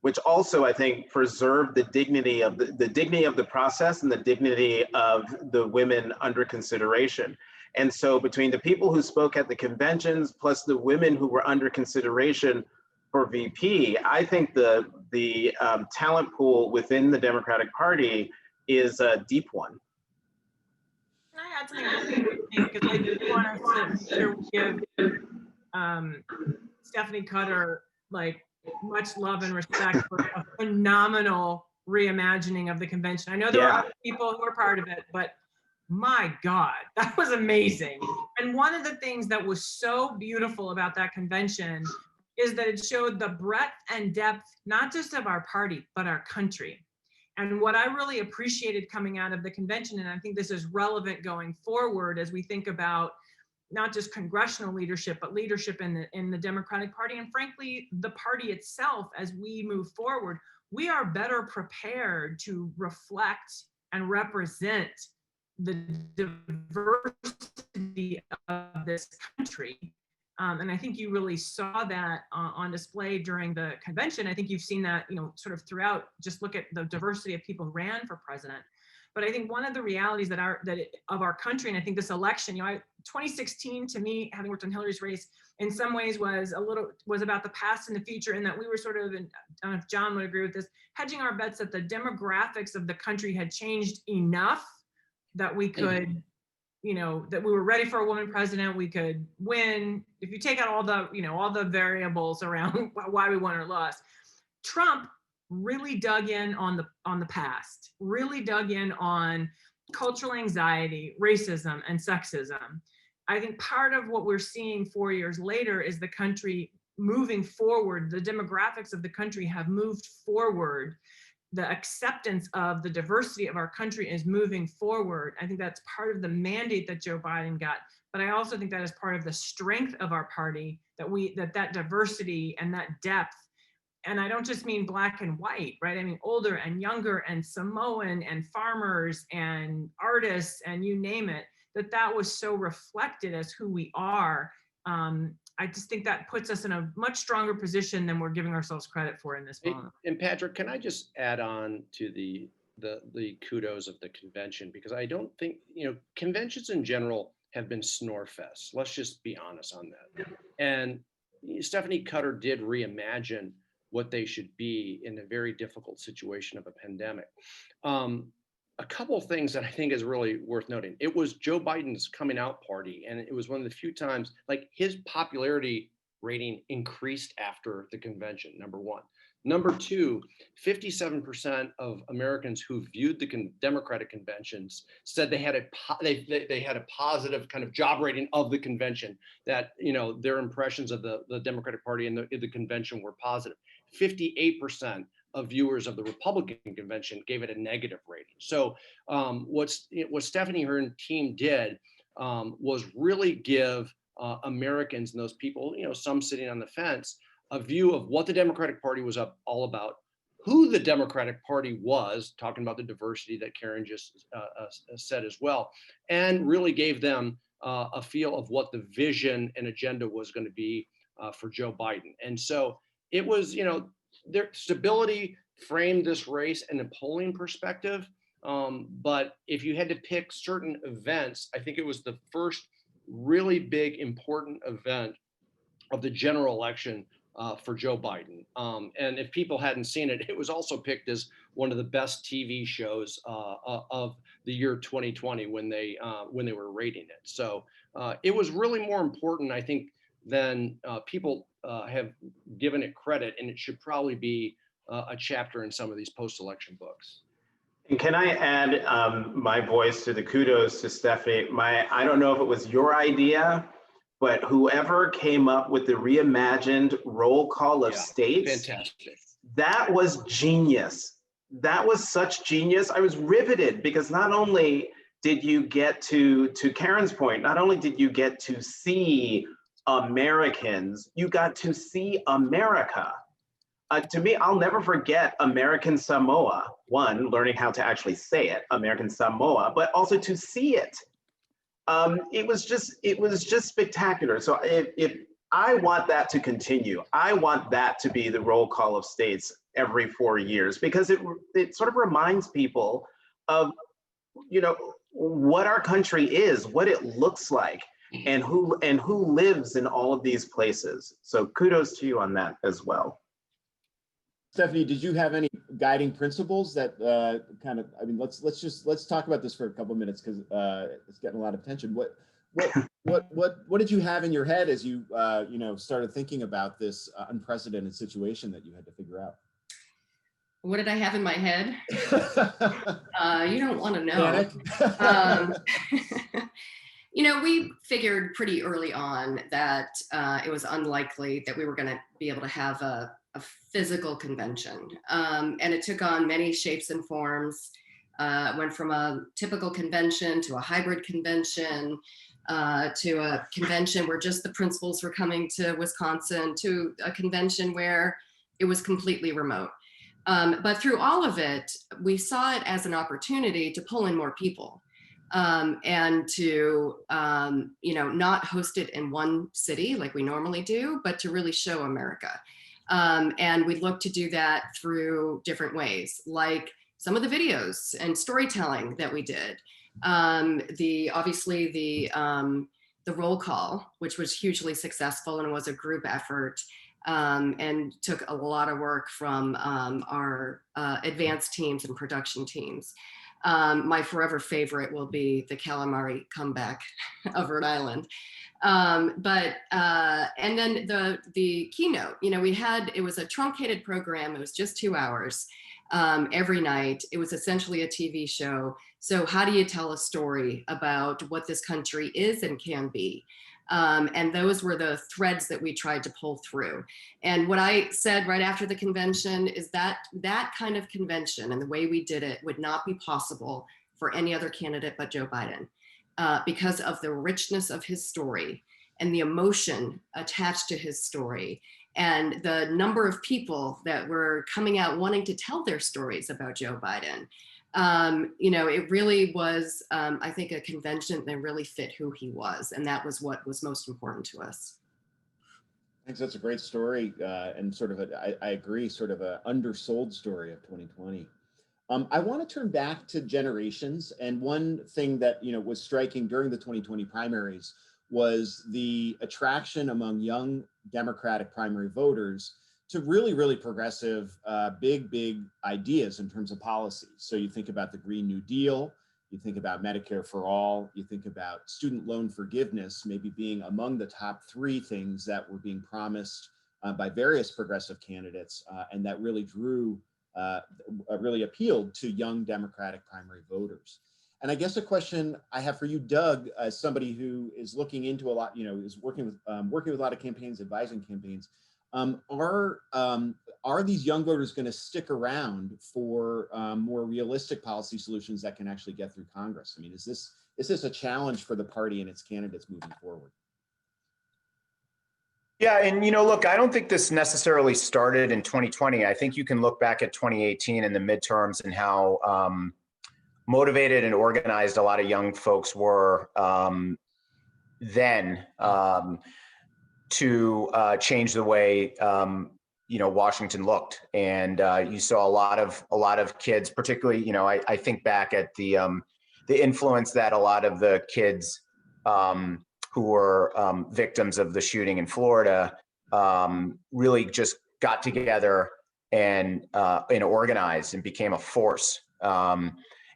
which also I think preserved the dignity of the process and the dignity of the women under consideration. And so between the people who spoke at the conventions plus the women who were under consideration for VP, I think the talent pool within the Democratic Party is a deep one. Can I add something? Because I do want to give Stephanie Cutter like much love and respect for a phenomenal reimagining of the convention. I know there were other people who were part of it, but my God, that was amazing. And one of the things that was so beautiful about that convention is that it showed the breadth and depth, not just of our party, but our country. And what I really appreciated coming out of the convention, and I think this is relevant going forward as we think about not just congressional leadership, but leadership in the Democratic Party, and frankly, the party itself as we move forward, we are better prepared to reflect and represent the diversity of this country. And I think you really saw that on display during the convention. I think you've seen that, you know, sort of throughout. Just look at the diversity of people who ran for president. But I think one of the realities of our country, and I think this election, 2016 to me, having worked on Hillary's race, in some ways was about the past and the future, and that we were sort of, and I don't know if John would agree with this, hedging our bets that the demographics of the country had changed enough that we could, that we were ready for a woman president, we could win. If you take out all the variables around why we won or lost, Trump really dug in on the past, really dug in on cultural anxiety, racism, and sexism. I think part of what we're seeing 4 years later is the country moving forward. The demographics of the country have moved forward. The acceptance of the diversity of our country is moving forward. I think that's part of the mandate that Joe Biden got. But I also think that is part of the strength of our party, that diversity and that depth. And I don't just mean black and white, right? I mean older and younger and Samoan and farmers and artists and you name it, that was so reflected as who we are. I just think that puts us in a much stronger position than we're giving ourselves credit for in this moment. And Patrick, can I just add on to the kudos of the convention? Because I don't think, conventions in general have been snore fests. Let's just be honest on that. And Stephanie Cutter did reimagine what they should be in a very difficult situation of a pandemic. A couple of things that I think is really worth noting. It was Joe Biden's coming out party, and it was one of the few times, like, his popularity rating increased after the convention, number one. Number two, 57% of Americans who viewed the Democratic conventions said they had a positive kind of job rating of the convention, that their impressions of the Democratic Party and the convention were positive. 58% of viewers of the Republican convention gave it a negative rating. So what Stephanie and her team did was really give Americans and those people, some sitting on the fence, a view of what the Democratic Party was all about, who the Democratic Party was, talking about the diversity that Karen just said as well, and really gave them a feel of what the vision and agenda was going to be for Joe Biden. And so it was, their stability framed this race in a polling perspective. But if you had to pick certain events, I think it was the first really big, important event of the general election for Joe Biden. And if people hadn't seen it, it was also picked as one of the best TV shows of the year 2020 when they were rating it. So it was really more important, I think, than people have given it credit, and it should probably be a chapter in some of these post-election books. And can I add my voice to the kudos to Stephanie? I don't know if it was your idea, but whoever came up with the reimagined roll call of states, fantastic. That was genius. That was such genius. I was riveted because not only did you get to Karen's point, not only did you get to see Americans, you got to see America. To me, I'll never forget American Samoa. One, learning how to actually say it, American Samoa, but also to see it. It was just spectacular. So if I want that to continue, I want that to be the roll call of states every 4 years, because it sort of reminds people of, what our country is, what it looks like, and who lives in all of these places. So kudos to you on that as well. Stephanie, did you have any guiding principles that let's talk about this for a couple of minutes, because it's getting a lot of attention. What did you have in your head as you started thinking about this unprecedented situation that you had to figure out? What did I have in my head? You don't want to know. We figured pretty early on that it was unlikely that we were going to be able to have a physical convention. And it took on many shapes and forms. Went from a typical convention to a hybrid convention, to a convention where just the principals were coming to Wisconsin, to a convention where it was completely remote. But through all of it, we saw it as an opportunity to pull in more people. And to, not host it in one city like we normally do, but to really show America. And we look to do that through different ways, like some of the videos and storytelling that we did. Obviously the roll call, which was hugely successful and was a group effort, and took a lot of work from our advanced teams and production teams. My forever favorite will be the calamari comeback of Rhode Island. And then the keynote, it was a truncated program. It was just 2 hours every night. It was essentially a TV show. So how do you tell a story about what this country is and can be? And those were the threads that we tried to pull through. And what I said right after the convention is that that kind of convention and the way we did it would not be possible for any other candidate but Joe Biden, because of the richness of his story and the emotion attached to his story and the number of people that were coming out wanting to tell their stories about Joe Biden. It really was, I think, a convention that really fit who he was. And that was what was most important to us. I think that's a great story, and sort of I agree, sort of an undersold story of 2020. I want to turn back to generations. And one thing that, was striking during the 2020 primaries was the attraction among young Democratic primary voters to really, really progressive, big ideas in terms of policy. So you think about the Green New Deal, you think about Medicare for all, you think about student loan forgiveness, maybe being among the top 3 things that were being promised by various progressive candidates, and that really really appealed to young Democratic primary voters. And I guess a question I have for you, Doug, as somebody who is looking into a lot, is working with a lot of campaigns, advising campaigns. Are these young voters going to stick around for more realistic policy solutions that can actually get through Congress? I mean, is this a challenge for the party and its candidates moving forward? Yeah, and look, I don't think this necessarily started in 2020. I think you can look back at 2018 and the midterms and how motivated and organized a lot of young folks were then to change the way Washington looked. And you saw a lot of kids, particularly, I think back at the influence that a lot of the kids who were victims of the shooting in Florida really just got together and organized and became a force.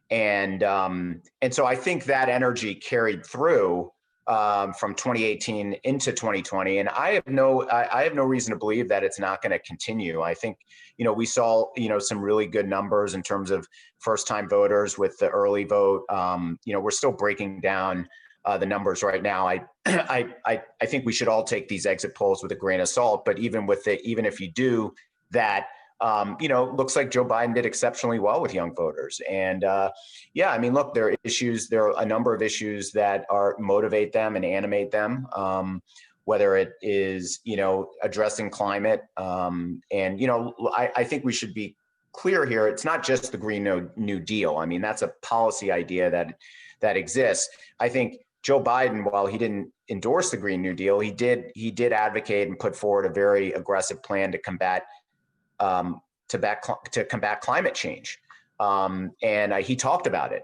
And so I think that energy carried through from 2018 into 2020, and I have no reason to believe that it's not going to continue. I think we saw some really good numbers in terms of first-time voters with the early vote. We're still breaking down the numbers right now. I think we should all take these exit polls with a grain of salt. But even if you do that, looks like Joe Biden did exceptionally well with young voters. And look, there are a number of issues that motivate them and animate them, whether it is, addressing climate. I think we should be clear here. It's not just the Green New Deal. I mean, that's a policy idea that exists. I think Joe Biden, while he didn't endorse the Green New Deal, he did advocate and put forward a very aggressive plan to combat climate change, and he talked about it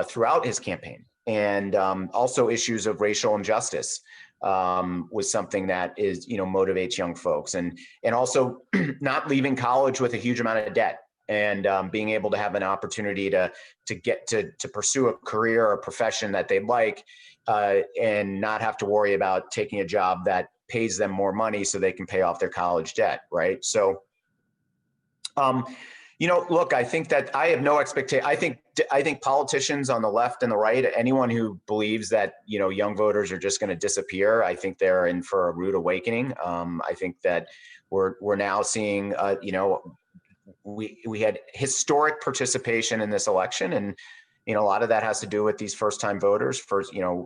throughout his campaign. And also issues of racial injustice was something that motivates young folks, and also not leaving college with a huge amount of debt, and being able to have an opportunity to pursue a career or a profession that they like, and not have to worry about taking a job that pays them more money so they can pay off their college debt, right? So, look, I think that I have no expectation. I think politicians on the left and the right, anyone who believes that young voters are just going to disappear, I think they're in for a rude awakening. I think that we're now seeing, we had historic participation in this election, and a lot of that has to do with these first-time voters,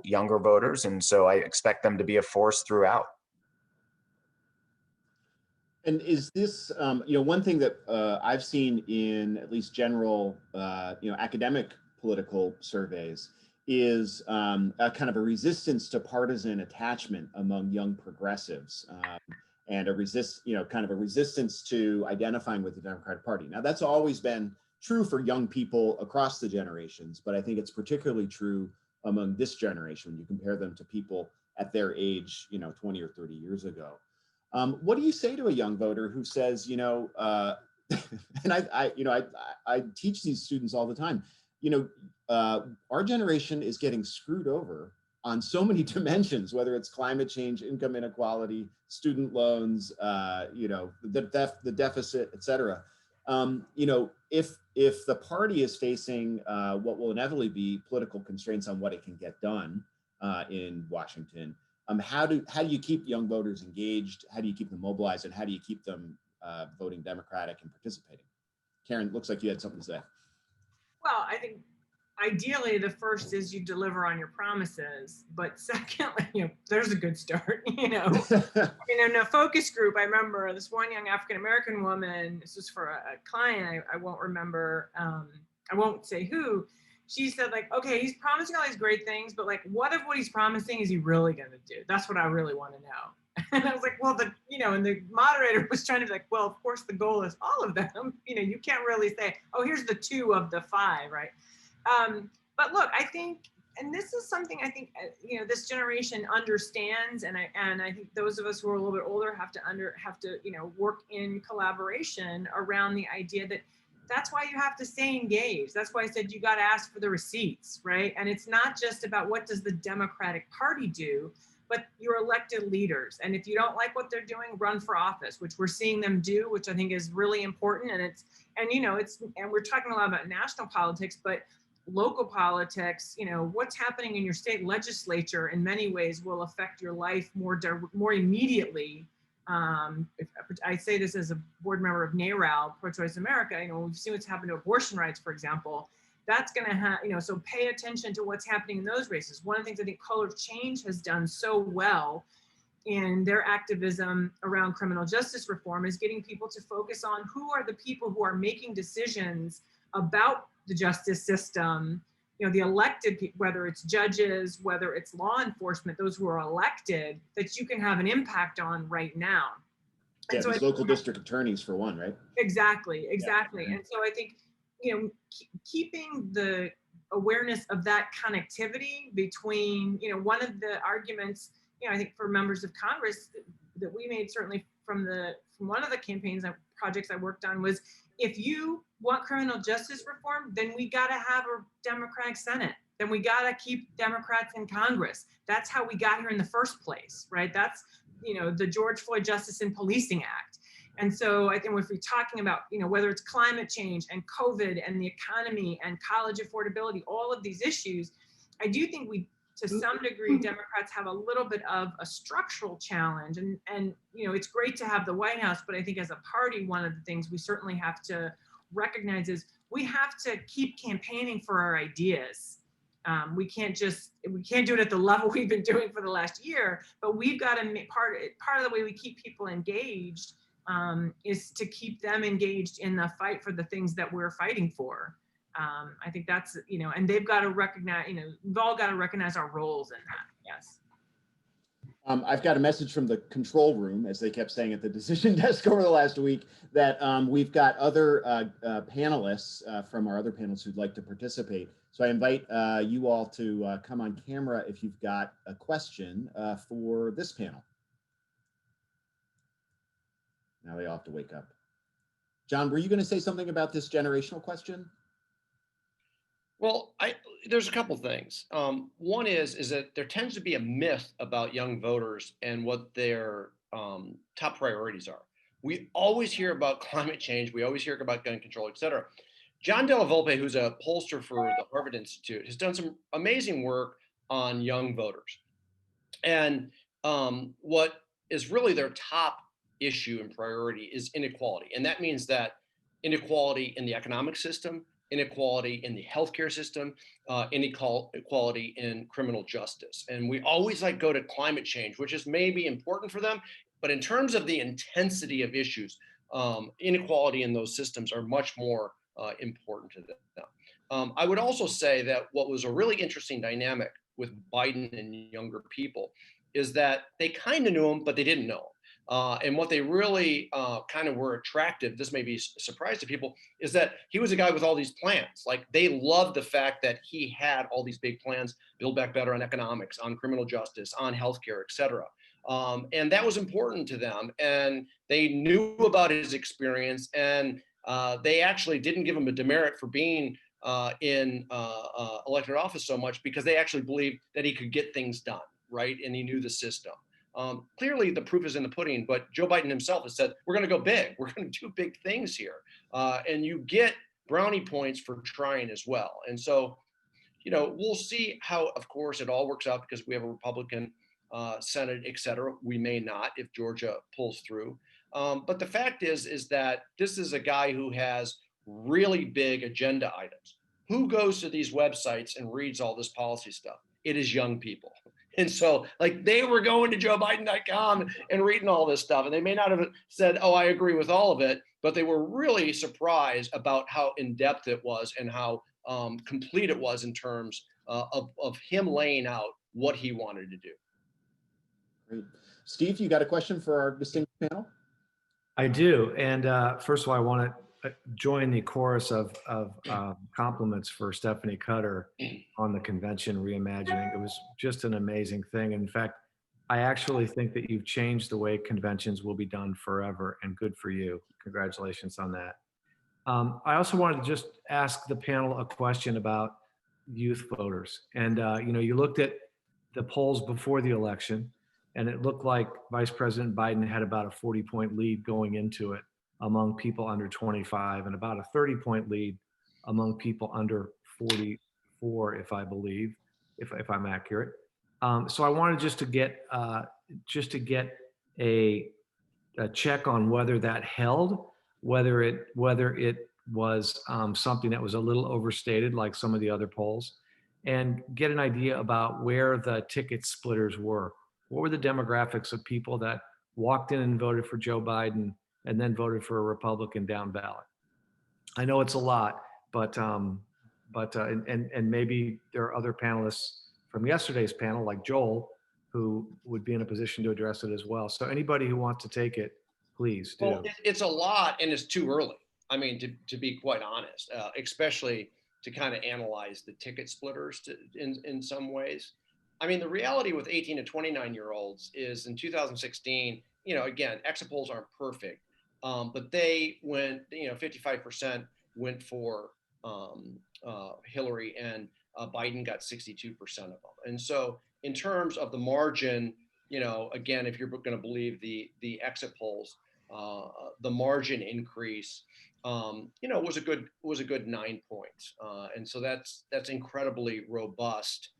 younger voters, and so I expect them to be a force throughout. And is this, one thing that I've seen in at least general, academic political surveys is a kind of a resistance to partisan attachment among young progressives. and kind of a resistance to identifying with the Democratic Party. Now, that's always been true for young people across the generations, but I think it's particularly true among this generation when you compare them to people at their age, 20 or 30 years ago. What do you say to a young voter who says, and I teach these students all the time, our generation is getting screwed over on so many dimensions, whether it's climate change, income inequality, student loans, the deficit, et cetera. If the party is facing what will inevitably be political constraints on what it can get done in Washington, how do you keep young voters engaged? How do you keep them mobilized? And how do you keep them voting Democratic and participating? Karen, looks like you had something to say. Well, I think ideally the first is you deliver on your promises, but secondly, there's a good start. In a focus group, I remember this one young African-American woman, this was for a client, I won't remember, I won't say who. She said, like, okay, he's promising all these great things, but like, what if what he's promising is he really going to do? That's what I really want to know. And I was like, well, and the moderator was trying to be like, well, of course the goal is all of them. You can't really say, oh, here's the 2 of the 5, right? But look, I think, and this is something I think, this generation understands, and I think those of us who are a little bit older have to work in collaboration around the idea that that's why you have to stay engaged. That's why I said you got to ask for the receipts, right? And it's not just about what does the Democratic Party do, but your elected leaders. And if you don't like what they're doing, run for office, which we're seeing them do, which I think is really important. And we're talking a lot about national politics, but local politics, what's happening in your state legislature in many ways will affect your life more immediately. If I say this as a board member of NARAL, Pro-Choice America, we've seen what's happened to abortion rights, for example. That's going to have, so pay attention to what's happening in those races. One of the things I think Color of Change has done so well in their activism around criminal justice reform is getting people to focus on who are the people who are making decisions about the justice system, the elected people, whether it's judges, whether it's law enforcement, those who are elected, that you can have an impact on right now. Yeah, these local district attorneys for one, right? Exactly. Yeah. And so I think, keeping the awareness of that connectivity between, one of the arguments, I think for members of Congress that we made certainly from one of the campaigns projects I worked on was, if you want criminal justice reform, then we got to have a Democratic Senate. Then we got to keep Democrats in Congress. That's how we got here in the first place, right? That's, the George Floyd Justice and Policing Act. And so I think if we're talking about, whether it's climate change and COVID and the economy and college affordability, all of these issues, I do think to some degree, Democrats have a little bit of a structural challenge. And it's great to have the White House, but I think as a party, one of the things we certainly have to recognize is we have to keep campaigning for our ideas. We can't do it at the level we've been doing for the last year, but we've got to make part of the way we keep people engaged is to keep them engaged in the fight for the things that we're fighting for. I think that's, and they've got to recognize, we've all got to recognize our roles in that. Yes. I've got a message from the control room, as they kept saying at the decision desk over the last week, that we've got other panelists from our other panels who'd like to participate. So I invite you all to come on camera if you've got a question for this panel. Now they all have to wake up. John, were you going to say something about this generational question? Well, there's a couple things. One is that there tends to be a myth about young voters and what their top priorities are. We always hear about climate change. We always hear about gun control, et cetera. John Della Volpe, who's a pollster for the Harvard Institute, has done some amazing work on young voters. And what is really their top issue and priority is inequality. And that means that inequality in the economic system, inequality in the healthcare system, inequality in criminal justice. And we always go to climate change, which is maybe important for them, but in terms of the intensity of issues, inequality in those systems are much more important to them. I would also say that what was a really interesting dynamic with Biden and younger people is that they kind of knew him, but they didn't know him. And what they really kind of were attractive, this may be a surprise to people, is that he was a guy with all these plans. Like they loved the fact that he had all these big plans, Build Back Better on economics, on criminal justice, on healthcare, et cetera. And that was important to them. And they knew about his experience, and they actually didn't give him a demerit for being in elected office so much, because they actually believed that he could get things done, right? And he knew the system. Clearly, the proof is in the pudding, but Joe Biden himself has said, we're going to go big. We're going to do big things here. And you get brownie points for trying as well. And so, we'll see how, of course, it all works out, because we have a Republican Senate, et cetera. We may not if Georgia pulls through. But the fact is that this is a guy who has really big agenda items. Who goes to these websites and reads all this policy stuff? It is young people. And so like they were going to joebiden.com and reading all this stuff, and they may not have said, oh, I agree with all of it, but they were really surprised about how in-depth it was and how complete it was in terms of him laying out what he wanted to do. Great. Steve, you got a question for our distinguished panel? I do. And first of all, I want to join the chorus of compliments for Stephanie Cutter on the convention reimagining. It was just an amazing thing. In fact, I actually think that you've changed the way conventions will be done forever, and good for you. Congratulations on that. I also wanted to just ask the panel a question about youth voters. And, you looked at the polls before the election, and it looked like Vice President Biden had about a 40-point lead going into it among people under 25, and about a 30-point lead among people under 44, if I believe, if I'm accurate. So I wanted just to get a check on whether that held, whether it was something that was a little overstated, like some of the other polls, and get an idea about where the ticket splitters were. What were the demographics of people that walked in and voted for Joe Biden and then voted for a Republican down ballot? I know it's a lot, but maybe there are other panelists from yesterday's panel, like Joel, who would be in a position to address it as well. So anybody who wants to take it, please do. Well, it's a lot, and it's too early. I mean, to be quite honest, especially to kind of analyze the ticket splitters in some ways. I mean, the reality with 18 to 29-year-olds is in 2016, again, exit polls aren't perfect, but they went, 55% went for Hillary, and Biden got 62% of them. And so in terms of the margin, again, if you're going to believe the exit polls, the margin increase, was a good 9 points. And so that's incredibly robust.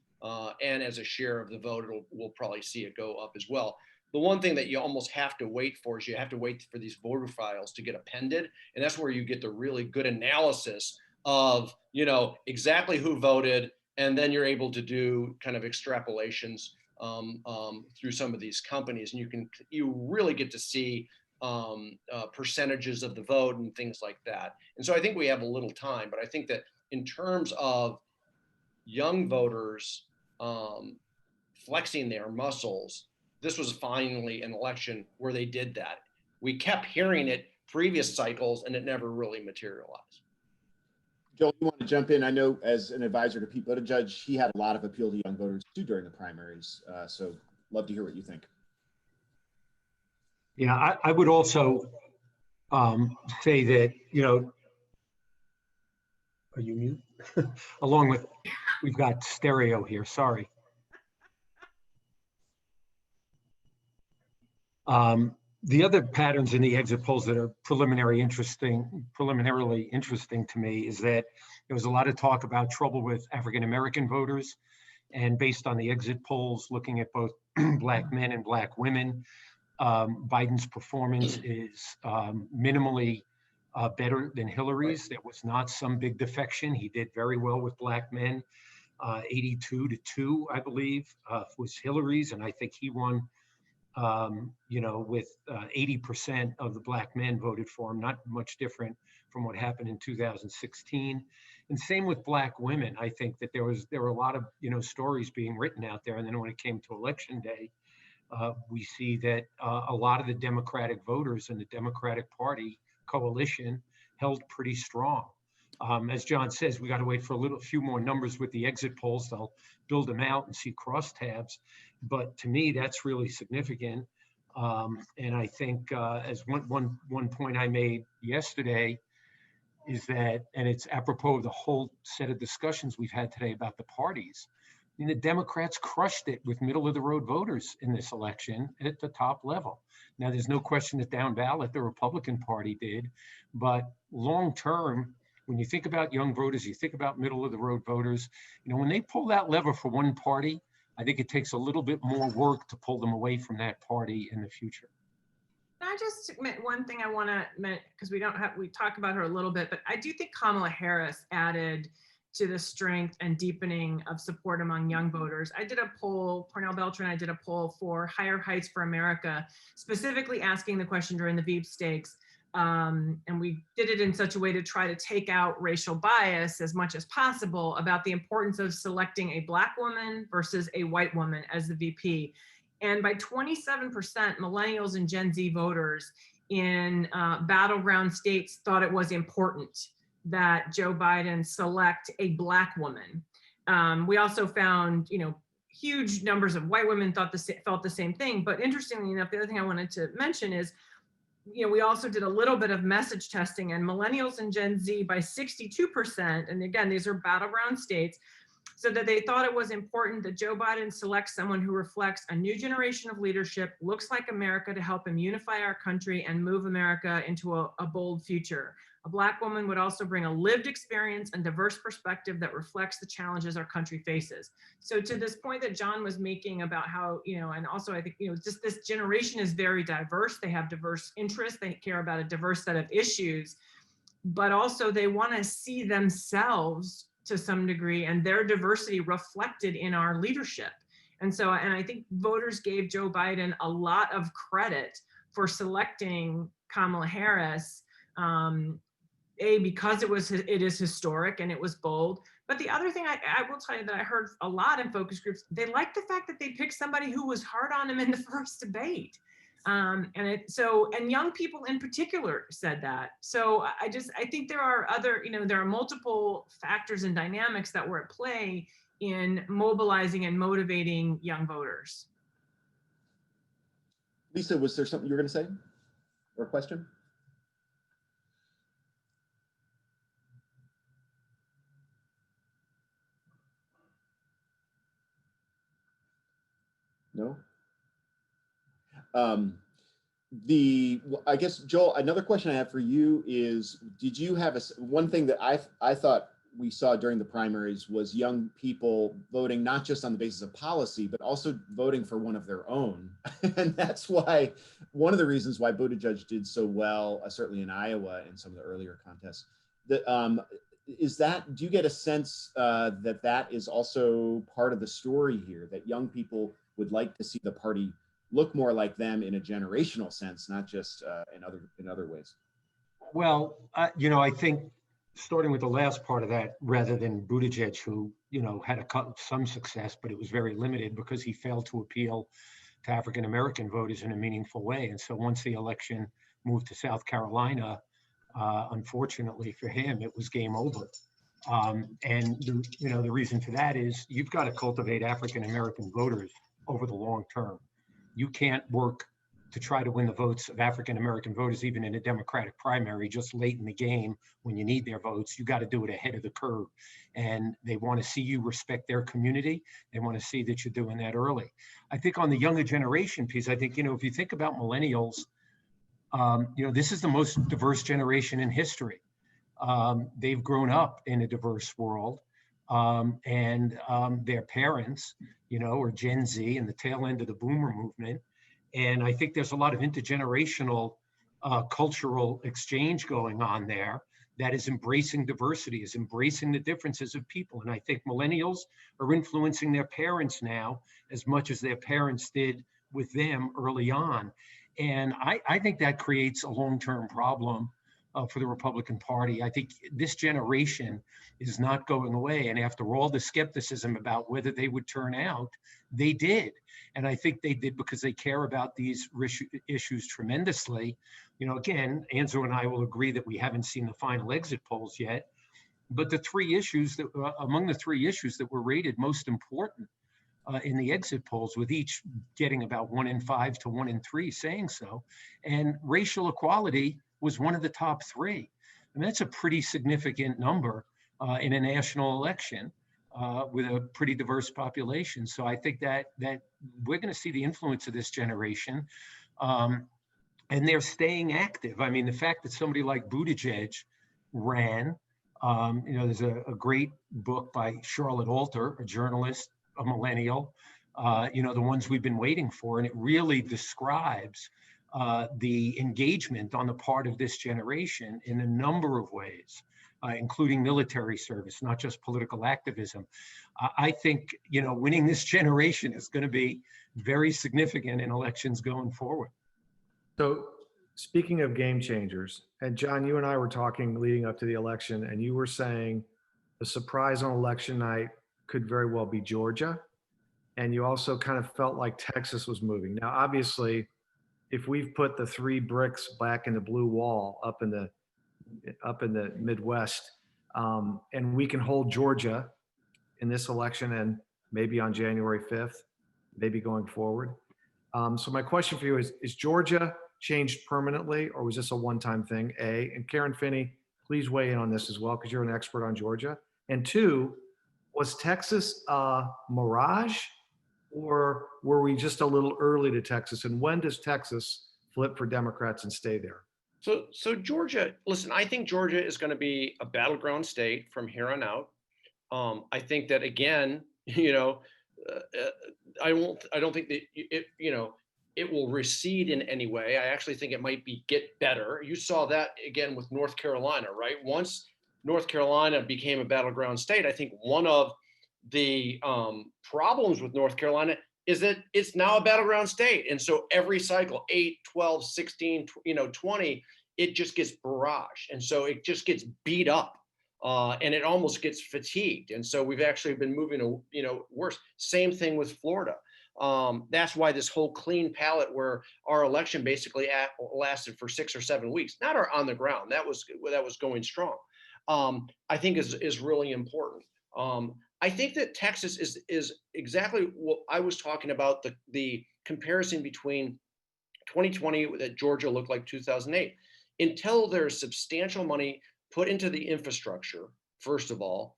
And as a share of the vote, we'll probably see it go up as well. The one thing that you almost have to wait for is you have to wait for these voter files to get appended. And that's where you get the really good analysis of, exactly who voted. And then you're able to do kind of extrapolations through some of these companies. And you really get to see percentages of the vote and things like that. And so I think we have a little time, but I think that in terms of young voters flexing their muscles, this was finally an election where they did that. We kept hearing it previous cycles, and it never really materialized. Joel, you want to jump in? I know as an advisor to Pete Buttigieg, he had a lot of appeal to young voters too during the primaries. So love to hear what you think. Yeah, I would also say that, are you mute? Along with, we've got stereo here, sorry. The other patterns in the exit polls that are preliminarily interesting to me is that there was a lot of talk about trouble with African-American voters. And based on the exit polls, looking at both Black men and Black women, Biden's performance is minimally better than Hillary's. There was not some big defection. He did very well with Black men. 82-2, I believe, was Hillary's, and I think he won, with 80% of the Black men voted for him, not much different from what happened in 2016. And same with Black women. I think that there were a lot of, stories being written out there. And then when it came to election day, we see that a lot of the Democratic voters and the Democratic Party coalition held pretty strong. As John says, we got to wait for a few more numbers with the exit polls. They'll build them out and see crosstabs. But to me, that's really significant. And I think as one point I made yesterday is that, and it's apropos of the whole set of discussions we've had today about the parties. I mean, the Democrats crushed it with middle of the road voters in this election at the top level. Now, there's no question that down ballot, the Republican Party did, but long term, when you think about young voters, you think about middle of the road voters, you know, when they pull that lever for one party, I think it takes a little bit more work to pull them away from that party in the future. I just meant one thing I want to mention, because we talk about her a little bit, but I do think Kamala Harris added to the strength and deepening of support among young voters. I did a poll, Thornell Beltran, I did a poll for Higher Heights for America, specifically asking the question during the Veep stakes. And we did it in such a way to try to take out racial bias as much as possible about the importance of selecting a Black woman versus a white woman as the VP. And by 27%, millennials and Gen Z voters in battleground states thought it was important that Joe Biden select a Black woman. We also found, you know, huge numbers of white women felt the same thing. But interestingly enough, the other thing I wanted to mention is, you know, we also did a little bit of message testing, and millennials and Gen Z by 62%, and again, these are battleground states, so that they thought it was important that Joe Biden select someone who reflects a new generation of leadership, looks like America, to help him unify our country and move America into a bold future. A Black woman would also bring a lived experience and diverse perspective that reflects the challenges our country faces. So to this point that John was making about how, you know, and also I think, you know, just this generation is very diverse. They have diverse interests. They care about a diverse set of issues, but also they want to see themselves to some degree and their diversity reflected in our leadership. And so, and I think voters gave Joe Biden a lot of credit for selecting Kamala Harris, because it is historic and it was bold. But the other thing I will tell you that I heard a lot in focus groups, they liked the fact that they picked somebody who was hard on him in the first debate. And young people in particular said that. So I think there are other, you know, there are multiple factors and dynamics that were at play in mobilizing and motivating young voters. Lisa, was there something you were going to say or a question? No? I guess, Joel, another question I have for you is, did you have one thing that I thought we saw during the primaries was young people voting not just on the basis of policy, but also voting for one of their own. And that's why, one of the reasons why Buttigieg did so well, certainly in Iowa and some of the earlier contests. Do you get a sense that is also part of the story here, that young people would like to see the party look more like them in a generational sense, not just in other ways? Well, you know, I think starting with the last part of that, rather than Buttigieg, who, you know, had some success, but it was very limited because he failed to appeal to African-American voters in a meaningful way. And so once the election moved to South Carolina, unfortunately for him, it was game over. The reason for that is you've got to cultivate African-American voters over the long term. You can't work to try to win the votes of African-American voters, even in a Democratic primary, just late in the game when you need their votes. You got to do it ahead of the curve. And they want to see you respect their community. They want to see that you're doing that early. I think on the younger generation piece, I think, you know, if you think about millennials, you know, this is the most diverse generation in history. They've grown up in a diverse world. And their parents, you know, are Gen Z and the tail end of the boomer movement. And I think there's a lot of intergenerational cultural exchange going on there that is embracing diversity, is embracing the differences of people. And I think millennials are influencing their parents now as much as their parents did with them early on. And I think that creates a long-term problem for the Republican Party. I think this generation is not going away. And after all the skepticism about whether they would turn out, they did. And I think they did because they care about these issues tremendously. You know, again, Anzo and I will agree that we haven't seen the final exit polls yet. But the three issues that, among the three issues that were rated most important in the exit polls, with each getting about 1 in 5 to 1 in 3 saying so, and racial equality was one of the top three. I mean, that's a pretty significant number in a national election with a pretty diverse population. So I think that we're going to see the influence of this generation, and they're staying active. I mean, the fact that somebody like Buttigieg ran, you know, there's a great book by Charlotte Alter, a journalist, a millennial, you know, the ones we've been waiting for, and it really describes the engagement on the part of this generation in a number of ways, including military service, not just political activism. I think, you know, winning this generation is going to be very significant in elections going forward. So speaking of game changers, and John, you and I were talking leading up to the election, and you were saying the surprise on election night could very well be Georgia. And you also kind of felt like Texas was moving. Now, obviously, if we've put the 3 bricks back in the blue wall up in the Midwest, and we can hold Georgia in this election and maybe on January 5th, maybe going forward. So my question for you is Georgia changed permanently, or was this a one-time thing, A? And Karen Finney, please weigh in on this as well, because you're an expert on Georgia. And 2, was Texas a mirage, or were we just a little early to Texas? And when does Texas flip for Democrats and stay there? So Georgia, listen, I think Georgia is going to be a battleground state from here on out. I think that, again, you know, I don't think that it will recede in any way. I actually think it might get better. You saw that again with North Carolina, right? Once North Carolina became a battleground state, I think one of the problems with North Carolina is that it's now a battleground state. And so every cycle, 8, 12, 16, 20, it just gets barraged. And so it just gets beat up and it almost gets fatigued. And so we've actually been moving, worse. Same thing with Florida. That's why this whole clean palette, where our election basically lasted for 6 or 7 weeks, not on the ground, that was going strong, I think is really important. I think that Texas is exactly what I was talking about, the comparison between 2020 that Georgia looked like 2008. Until there's substantial money put into the infrastructure, first of all,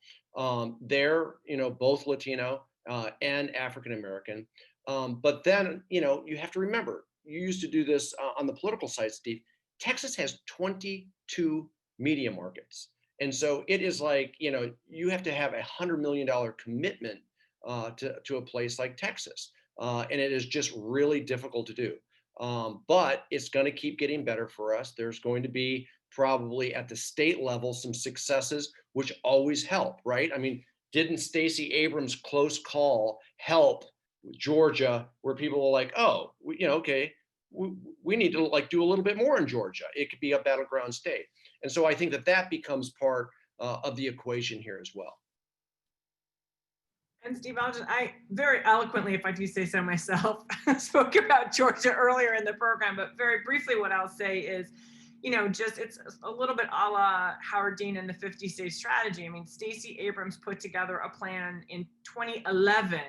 they're both Latino and African American. But then, you have to remember, you used to do this on the political side, Steve. Texas has 22 media markets. And so it is like, you have to have $100 million commitment to a place like Texas. And it is just really difficult to do. But it's going to keep getting better for us. There's going to be probably at the state level some successes, which always help, right? I mean, didn't Stacey Abrams' close call help Georgia, where people are like, oh, okay, we need to do a little bit more in Georgia. It could be a battleground state. And so I think that becomes part of the equation here as well. And Steve, I very eloquently, if I do say so myself, spoke about Georgia earlier in the program, but very briefly what I'll say is, it's a little bit a la Howard Dean and the 50-state strategy. I mean, Stacey Abrams put together a plan in 2011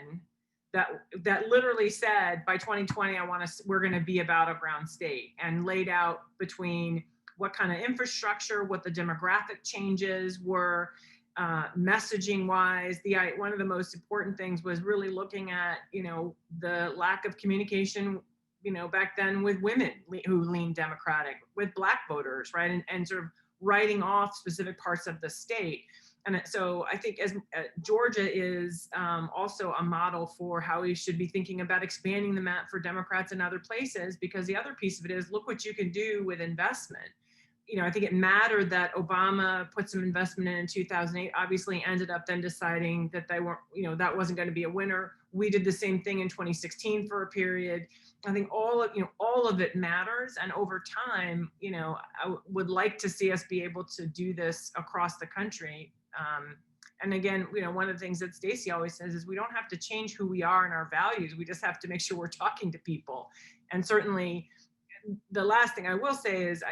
that literally said by 2020, we're going to be a battleground state, and laid out between what kind of infrastructure, what the demographic changes were, messaging wise. One of the most important things was really looking at, the lack of communication, back then with women who leaned Democratic, with Black voters, right? And sort of writing off specific parts of the state. And so I think as Georgia is also a model for how we should be thinking about expanding the map for Democrats in other places, because the other piece of it is, look what you can do with investment. I think it mattered that Obama put some investment in 2008, obviously ended up then deciding that they weren't, that wasn't going to be a winner. We did the same thing in 2016 for a period. I think all of it matters. And over time, I would like to see us be able to do this across the country. And again, one of the things that Stacey always says is we don't have to change who we are and our values. We just have to make sure we're talking to people. And certainly the last thing I will say is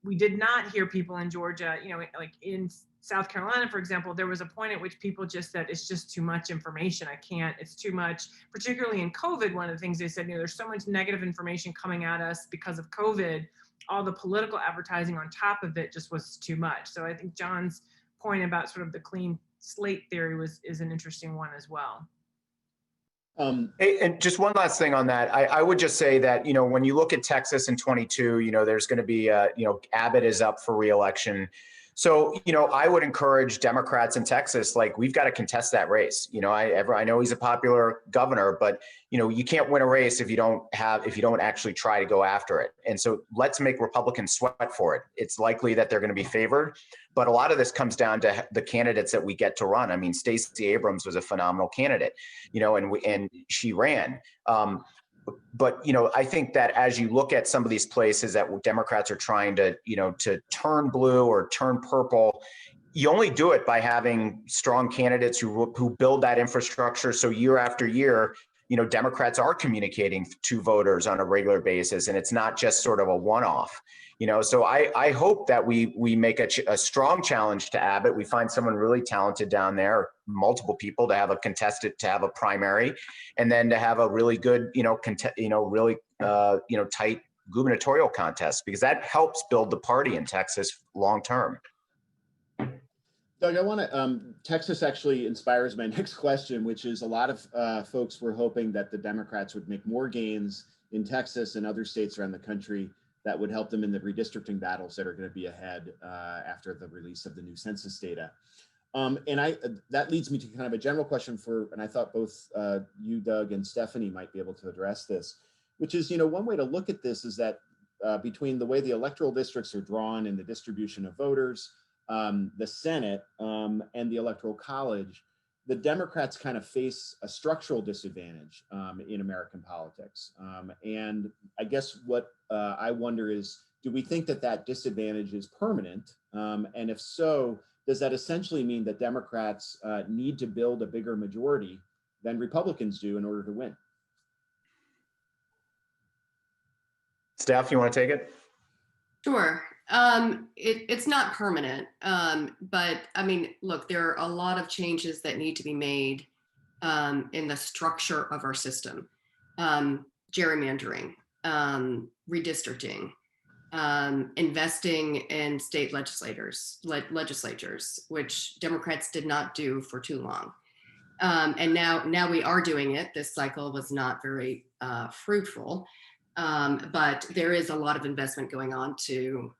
we did not hear people in Georgia, like in South Carolina, for example, there was a point at which people just said, it's just too much information. It's too much, particularly in COVID. One of the things they said, there's so much negative information coming at us because of COVID, all the political advertising on top of it just was too much. So I think John's point about sort of the clean slate theory is an interesting one as well. Hey, and just one last thing on that. I would just say that, when you look at Texas in 22, there's going to be, Abbott is up for reelection. So, I would encourage Democrats in Texas, like, we've got to contest that race. I know he's a popular governor, but, you can't win a race if you don't actually try to go after it. And so let's make Republicans sweat for it. It's likely that they're going to be favored, but a lot of this comes down to the candidates that we get to run. I mean, Stacey Abrams was a phenomenal candidate, and she ran. But, I think that as you look at some of these places that Democrats are trying to, to turn blue or turn purple, you only do it by having strong candidates who build that infrastructure. So year after year, Democrats are communicating to voters on a regular basis, and it's not just sort of a one-off. So I hope that we make a strong challenge to Abbott. We find someone really talented down there, multiple people to have a primary, and then to have a really good, really tight gubernatorial contest, because that helps build the party in Texas long term. Doug, I want to, Texas actually inspires my next question, which is a lot of folks were hoping that the Democrats would make more gains in Texas and other states around the country that would help them in the redistricting battles that are going to be ahead after the release of the new census data. And that leads me to kind of a general question and I thought both you, Doug, and Stephanie might be able to address this, which is, one way to look at this is that between the way the electoral districts are drawn and the distribution of voters, the Senate and the Electoral College, the Democrats kind of face a structural disadvantage in American politics. And I guess what I wonder is, do we think that disadvantage is permanent? And if so, does that essentially mean that Democrats need to build a bigger majority than Republicans do in order to win? Steph, you want to take it? Sure. It's not permanent, but I mean, look, there are a lot of changes that need to be made in the structure of our system. Gerrymandering, redistricting, investing in state legislatures, which Democrats did not do for too long. And now we are doing it. This cycle was not very fruitful. But there is a lot of investment going on to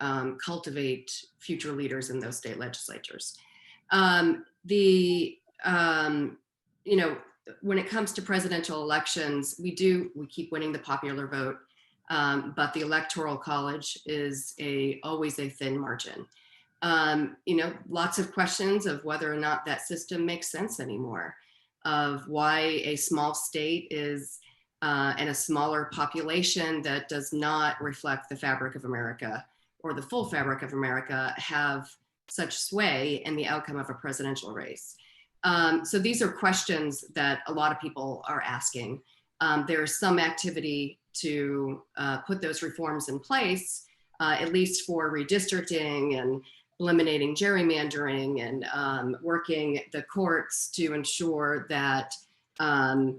cultivate future leaders in those state legislatures. When it comes to presidential elections, we keep winning the popular vote, but the Electoral College is always a thin margin. Lots of questions of whether or not that system makes sense anymore, of why a small state is and a smaller population that does not reflect the fabric of America or the full fabric of America have such sway in the outcome of a presidential race. So these are questions that a lot of people are asking. There is some activity to put those reforms in place, at least for redistricting and eliminating gerrymandering and working the courts to ensure that our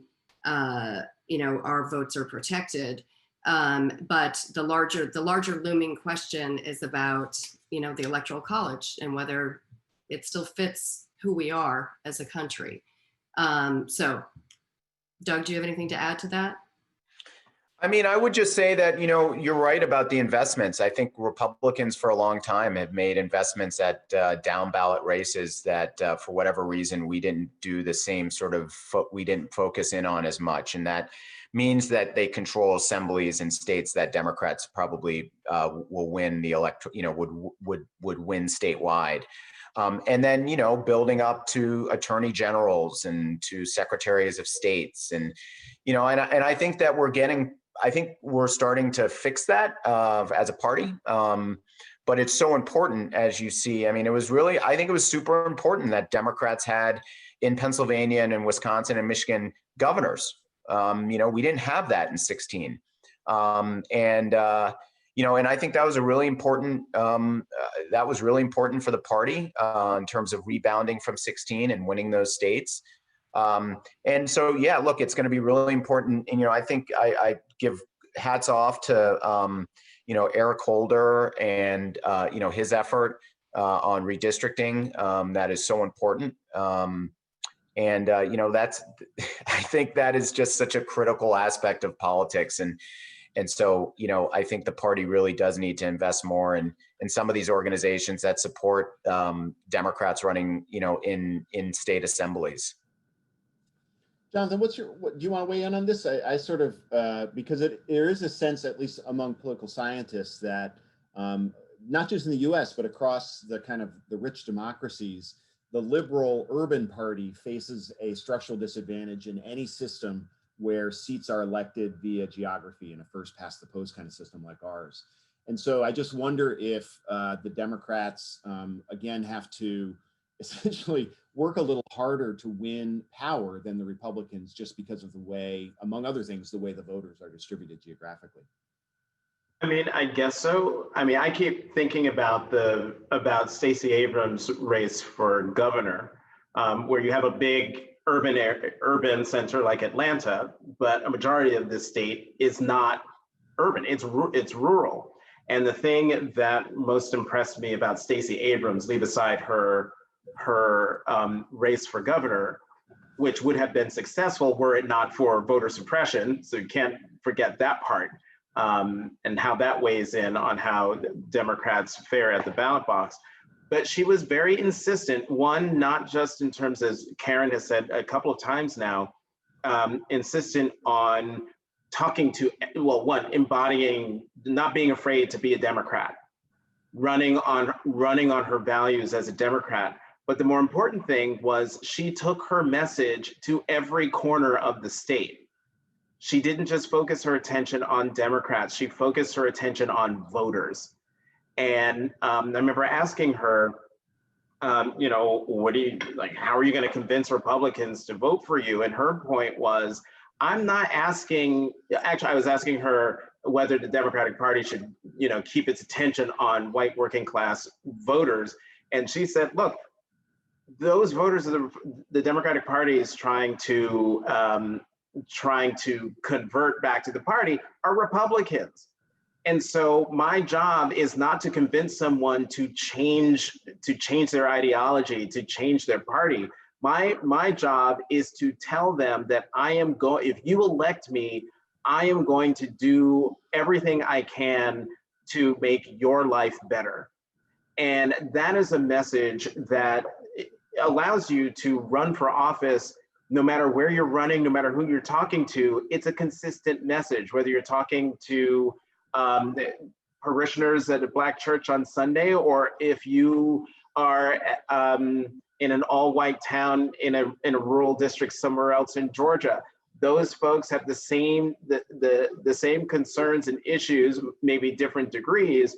votes are protected. But the larger looming question is about, the Electoral College and whether it still fits who we are as a country. So, Doug, do you have anything to add to that? I mean, I would just say that, you're right about the investments. I think Republicans for a long time have made investments at down ballot races that for whatever reason, we didn't do the same sort of, we didn't focus in on as much. And that means that they control assemblies in states that Democrats probably will win the would win statewide. And then, building up to attorney generals and to secretaries of states. And, and I think that we're starting to fix that as a party. But it's so important, as you see. I mean, I think it was super important that Democrats had in Pennsylvania and in Wisconsin and Michigan governors. We didn't have that in 16. And I think that was a really important, for the party in terms of rebounding from 16 and winning those states. And so, yeah, look, it's going to be really important. And, I think I give hats off to, Eric Holder and, his effort on redistricting. That is so important. And I think that is just such a critical aspect of politics. And so, I think the party really does need to invest more in some of these organizations that support Democrats running, in state assemblies. Jonathan, do you want to weigh in on this? I sort of, because there is a sense, at least among political scientists, that not just in the US, but across the kind of the rich democracies, the liberal urban party faces a structural disadvantage in any system where seats are elected via geography in a first past the post kind of system like ours. And so I just wonder if the Democrats, again, have to essentially work a little harder to win power than the Republicans, just because of the way, among other things, the way the voters are distributed geographically. I mean, I guess so. I mean, I keep thinking about Stacey Abrams' race for governor, where you have a big urban center like Atlanta, but a majority of the state is not urban. It's rural. And the thing that most impressed me about Stacey Abrams, leave aside her race for governor, which would have been successful were it not for voter suppression. So you can't forget that part. And how that weighs in on how Democrats fare at the ballot box. But she was very insistent, one, not just in terms, as Karen has said a couple of times now, insistent on talking to, well, one, embodying, not being afraid to be a Democrat, running on her values as a Democrat. But the more important thing was she took her message to every corner of the state. She didn't just focus her attention on Democrats, she focused her attention on voters. And I remember asking her, what do you, like, how are you going to convince Republicans to vote for you? And her point was, I'm not asking, actually, I was asking her whether the Democratic Party should, keep its attention on white working class voters. And she said, look, those voters of the Democratic Party is trying to convert back to the party are Republicans. And so my job is not to convince someone to change their ideology, to change their party. My job is to tell them that if you elect me, I am going to do everything I can to make your life better. And that is a message that allows you to run for office no matter where you're running, no matter who you're talking to. It's a consistent message, whether you're talking to parishioners at a Black church on Sunday, or if you are in an all-white town in a rural district somewhere else in Georgia. Those folks have the same concerns and issues, maybe different degrees,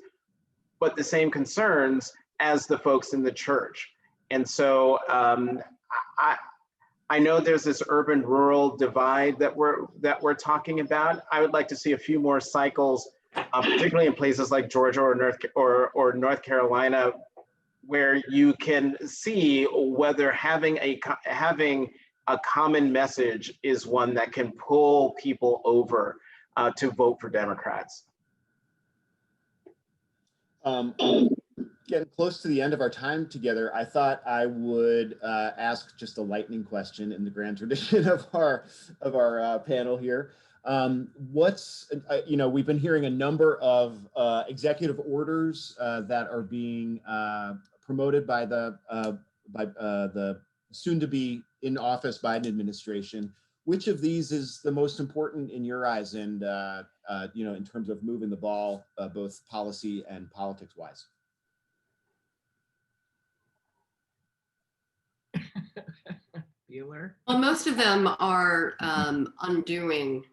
but the same concerns as the folks in the church. And so I know there's this urban-rural divide that we're talking about. I would like to see a few more cycles, particularly in places like Georgia or North Carolina, where you can see whether having a common message is one that can pull people over to vote for Democrats. Getting close to the end of our time together, I thought I would ask just a lightning question in the grand tradition of our panel here. We've been hearing a number of executive orders that are being promoted by the soon-to-be in office Biden administration. which of these is the most important in your eyes, and in terms of moving the ball, both policy and politics wise? Bueller. Well, most of them are undoing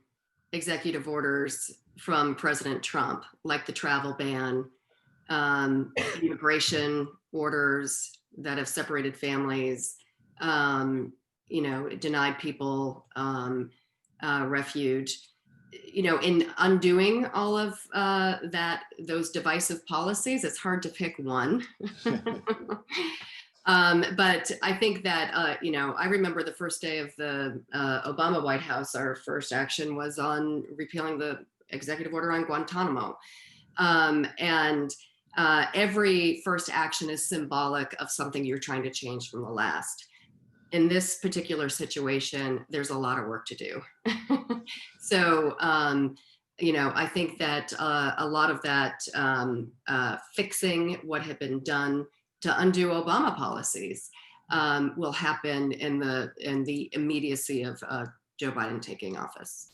executive orders from President Trump, like the travel ban, immigration orders that have separated families, denied people refuge. In undoing all of those divisive policies, it's hard to pick one. But I think that, I remember the first day of the Obama White House, our first action was on repealing the executive order on Guantanamo. Every first action is symbolic of something you're trying to change from the last. In this particular situation, there's a lot of work to do. So, I think that a lot of that fixing what had been done to undo Obama policies will happen in the immediacy of Joe Biden taking office.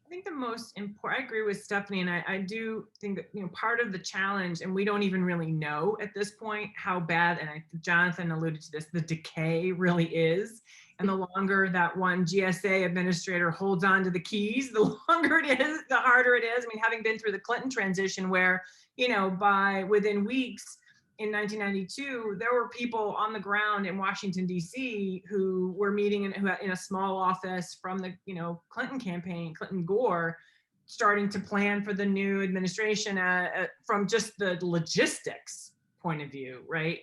I think the most important, I agree with Stephanie, and I do think that, part of the challenge, and we don't even really know at this point how bad, and Jonathan alluded to this, the decay really is. And the longer that one GSA administrator holds on to the keys, the longer it is, the harder it is. I mean, having been through the Clinton transition where, within weeks, in 1992, there were people on the ground in Washington, D.C. who were meeting in a small office from the, Clinton campaign, Clinton Gore, starting to plan for the new administration from just the logistics point of view, right?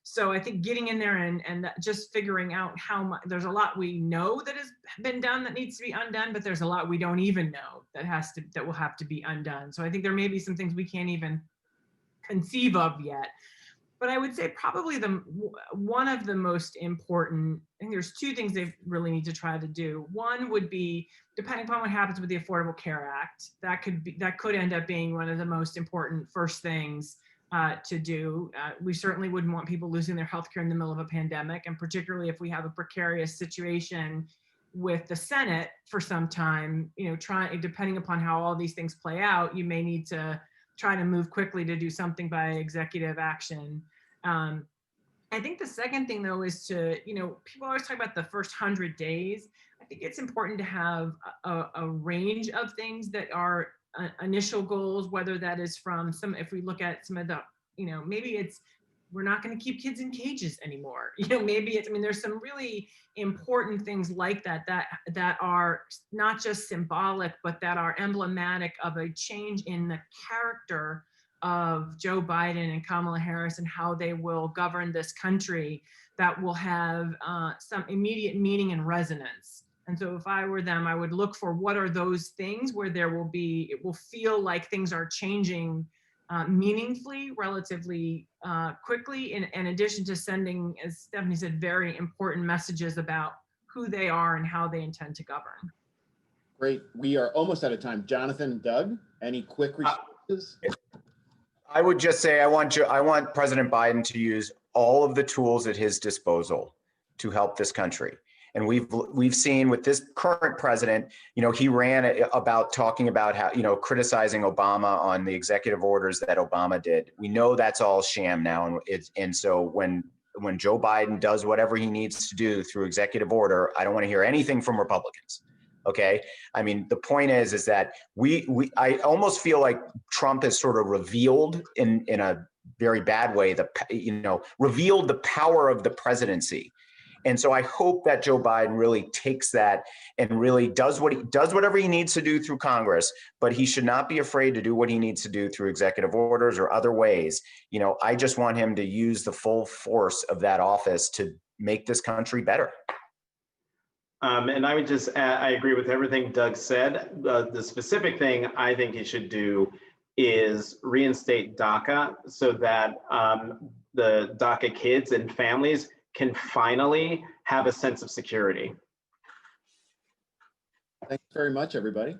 So I think getting in there and just figuring out how much, there's a lot we know that has been done that needs to be undone, but there's a lot we don't even know that will have to be undone. So I think there may be some things we can't even conceive of yet. But I would say probably one of the most important, I think there's two things they really need to try to do. One would be, depending upon what happens with the Affordable Care Act, that could end up being one of the most important first things to do. We certainly wouldn't want people losing their health care in the middle of a pandemic, and particularly if we have a precarious situation with the Senate for some time, depending upon how all these things play out, you may need to try to move quickly to do something by executive action. I think the second thing, though, is to, people always talk about the first 100 days. I think it's important to have a range of things that are initial goals, whether that is from if we look at some of the, maybe it's, we're not going to keep kids in cages anymore. Maybe it's, there's some really important things like that are not just symbolic, but that are emblematic of a change in the character of Joe Biden and Kamala Harris and how they will govern this country, that will have some immediate meaning and resonance. And so if I were them, I would look for what are those things where it will feel like things are changing meaningfully, relatively quickly, in addition to sending, as Stephanie said, very important messages about who they are and how they intend to govern. Great. We are almost out of time. Jonathan, Doug, any quick responses? I would just say I want President Biden to use all of the tools at his disposal to help this country. And we've seen with this current president, he ran about talking about how, criticizing Obama on the executive orders that Obama did. We know that's all sham now. And so when Joe Biden does whatever he needs to do through executive order, I don't want to hear anything from Republicans. Okay. The point is that I almost feel like Trump has sort of revealed in a very bad way, revealed the power of the presidency. And so I hope that Joe Biden really takes that and really does whatever he needs to do through Congress, but he should not be afraid to do what he needs to do through executive orders or other ways. I just want him to use the full force of that office to make this country better. And I would just add, I agree with everything Doug said. The specific thing I think he should do is reinstate DACA so that the DACA kids and families can finally have a sense of security. Thanks very much, everybody.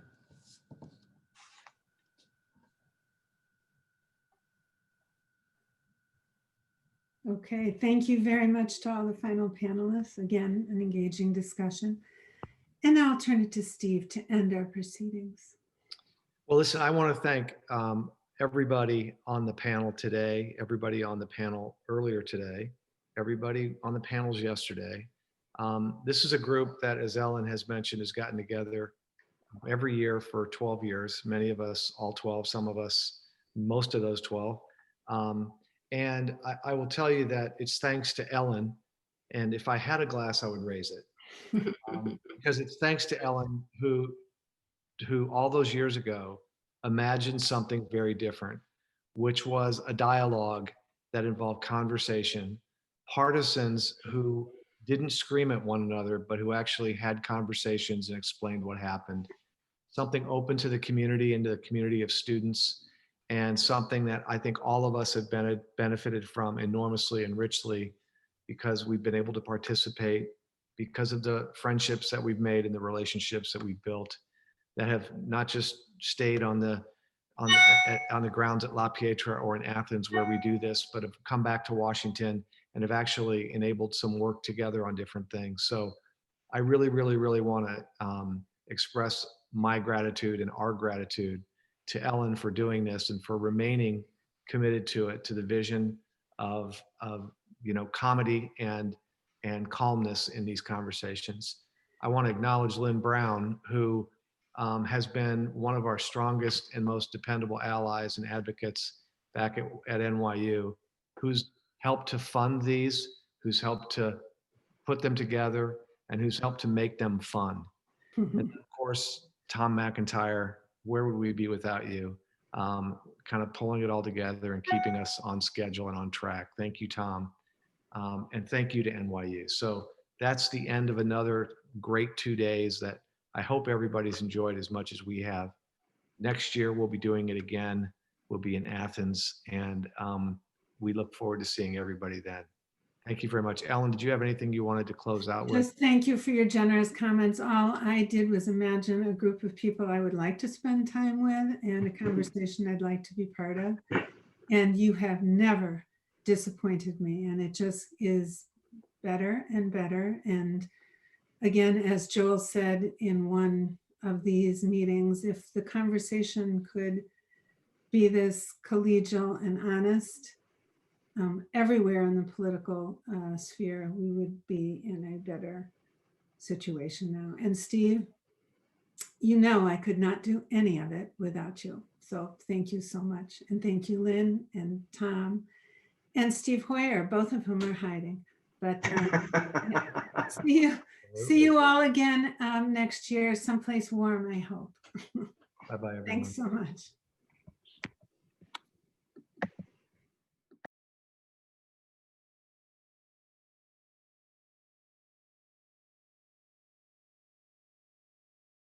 Okay, thank you very much to all the final panelists. Again, an engaging discussion. And now I'll turn it to Steve to end our proceedings. Well, listen, I want to thank everybody on the panel today, everybody on the panel earlier today, everybody on the panels yesterday. This is a group that, as Ellen has mentioned, has gotten together every year for 12 years. Many of us, all 12, some of us, most of those 12. And I will tell you that it's thanks to Ellen. And if I had a glass, I would raise it. Because it's thanks to Ellen who all those years ago imagined something very different, which was a dialogue that involved conversation, partisans who didn't scream at one another, but who actually had conversations and explained what happened, something open to the community and to the community of students, and something that I think all of us have benefited from enormously and richly, because we've been able to participate, because of the friendships that we've made and the relationships that we've built, that have not just stayed on the grounds at La Pietra or in Athens where we do this, but have come back to Washington and have actually enabled some work together on different things. So I really, really, really want to express my gratitude and our gratitude to Ellen for doing this and for remaining committed to it, to the vision of comedy and calmness in these conversations. I want to acknowledge Lynn Brown, who has been one of our strongest and most dependable allies and advocates back at NYU, who's helped to fund these, who's helped to put them together, and who's helped to make them fun. And of course, Tom McIntyre, where would we be without you? Kind of pulling it all together and keeping us on schedule and on track. Thank you, Tom. And thank you to NYU. So that's the end of another great 2 days that I hope everybody's enjoyed as much as we have. Next year, we'll be doing it again. We'll be in Athens, and we look forward to seeing everybody then. Thank you very much. Ellen, did you have anything you wanted to close out with? Just thank you for your generous comments. All I did was imagine a group of people I would like to spend time with and a conversation I'd like to be part of. And you have never disappointed me, and it just is better and better. And again, as Joel said in one of these meetings, if the conversation could be this collegial and honest, everywhere in the political sphere, we would be in a better situation now. And Steve, you know I could not do any of it without you. So thank you so much. And thank you, Lynn and Tom and Steve Hoyer, both of whom are hiding. But see you all again next year, someplace warm, I hope. Bye-bye, everyone. Thanks so much.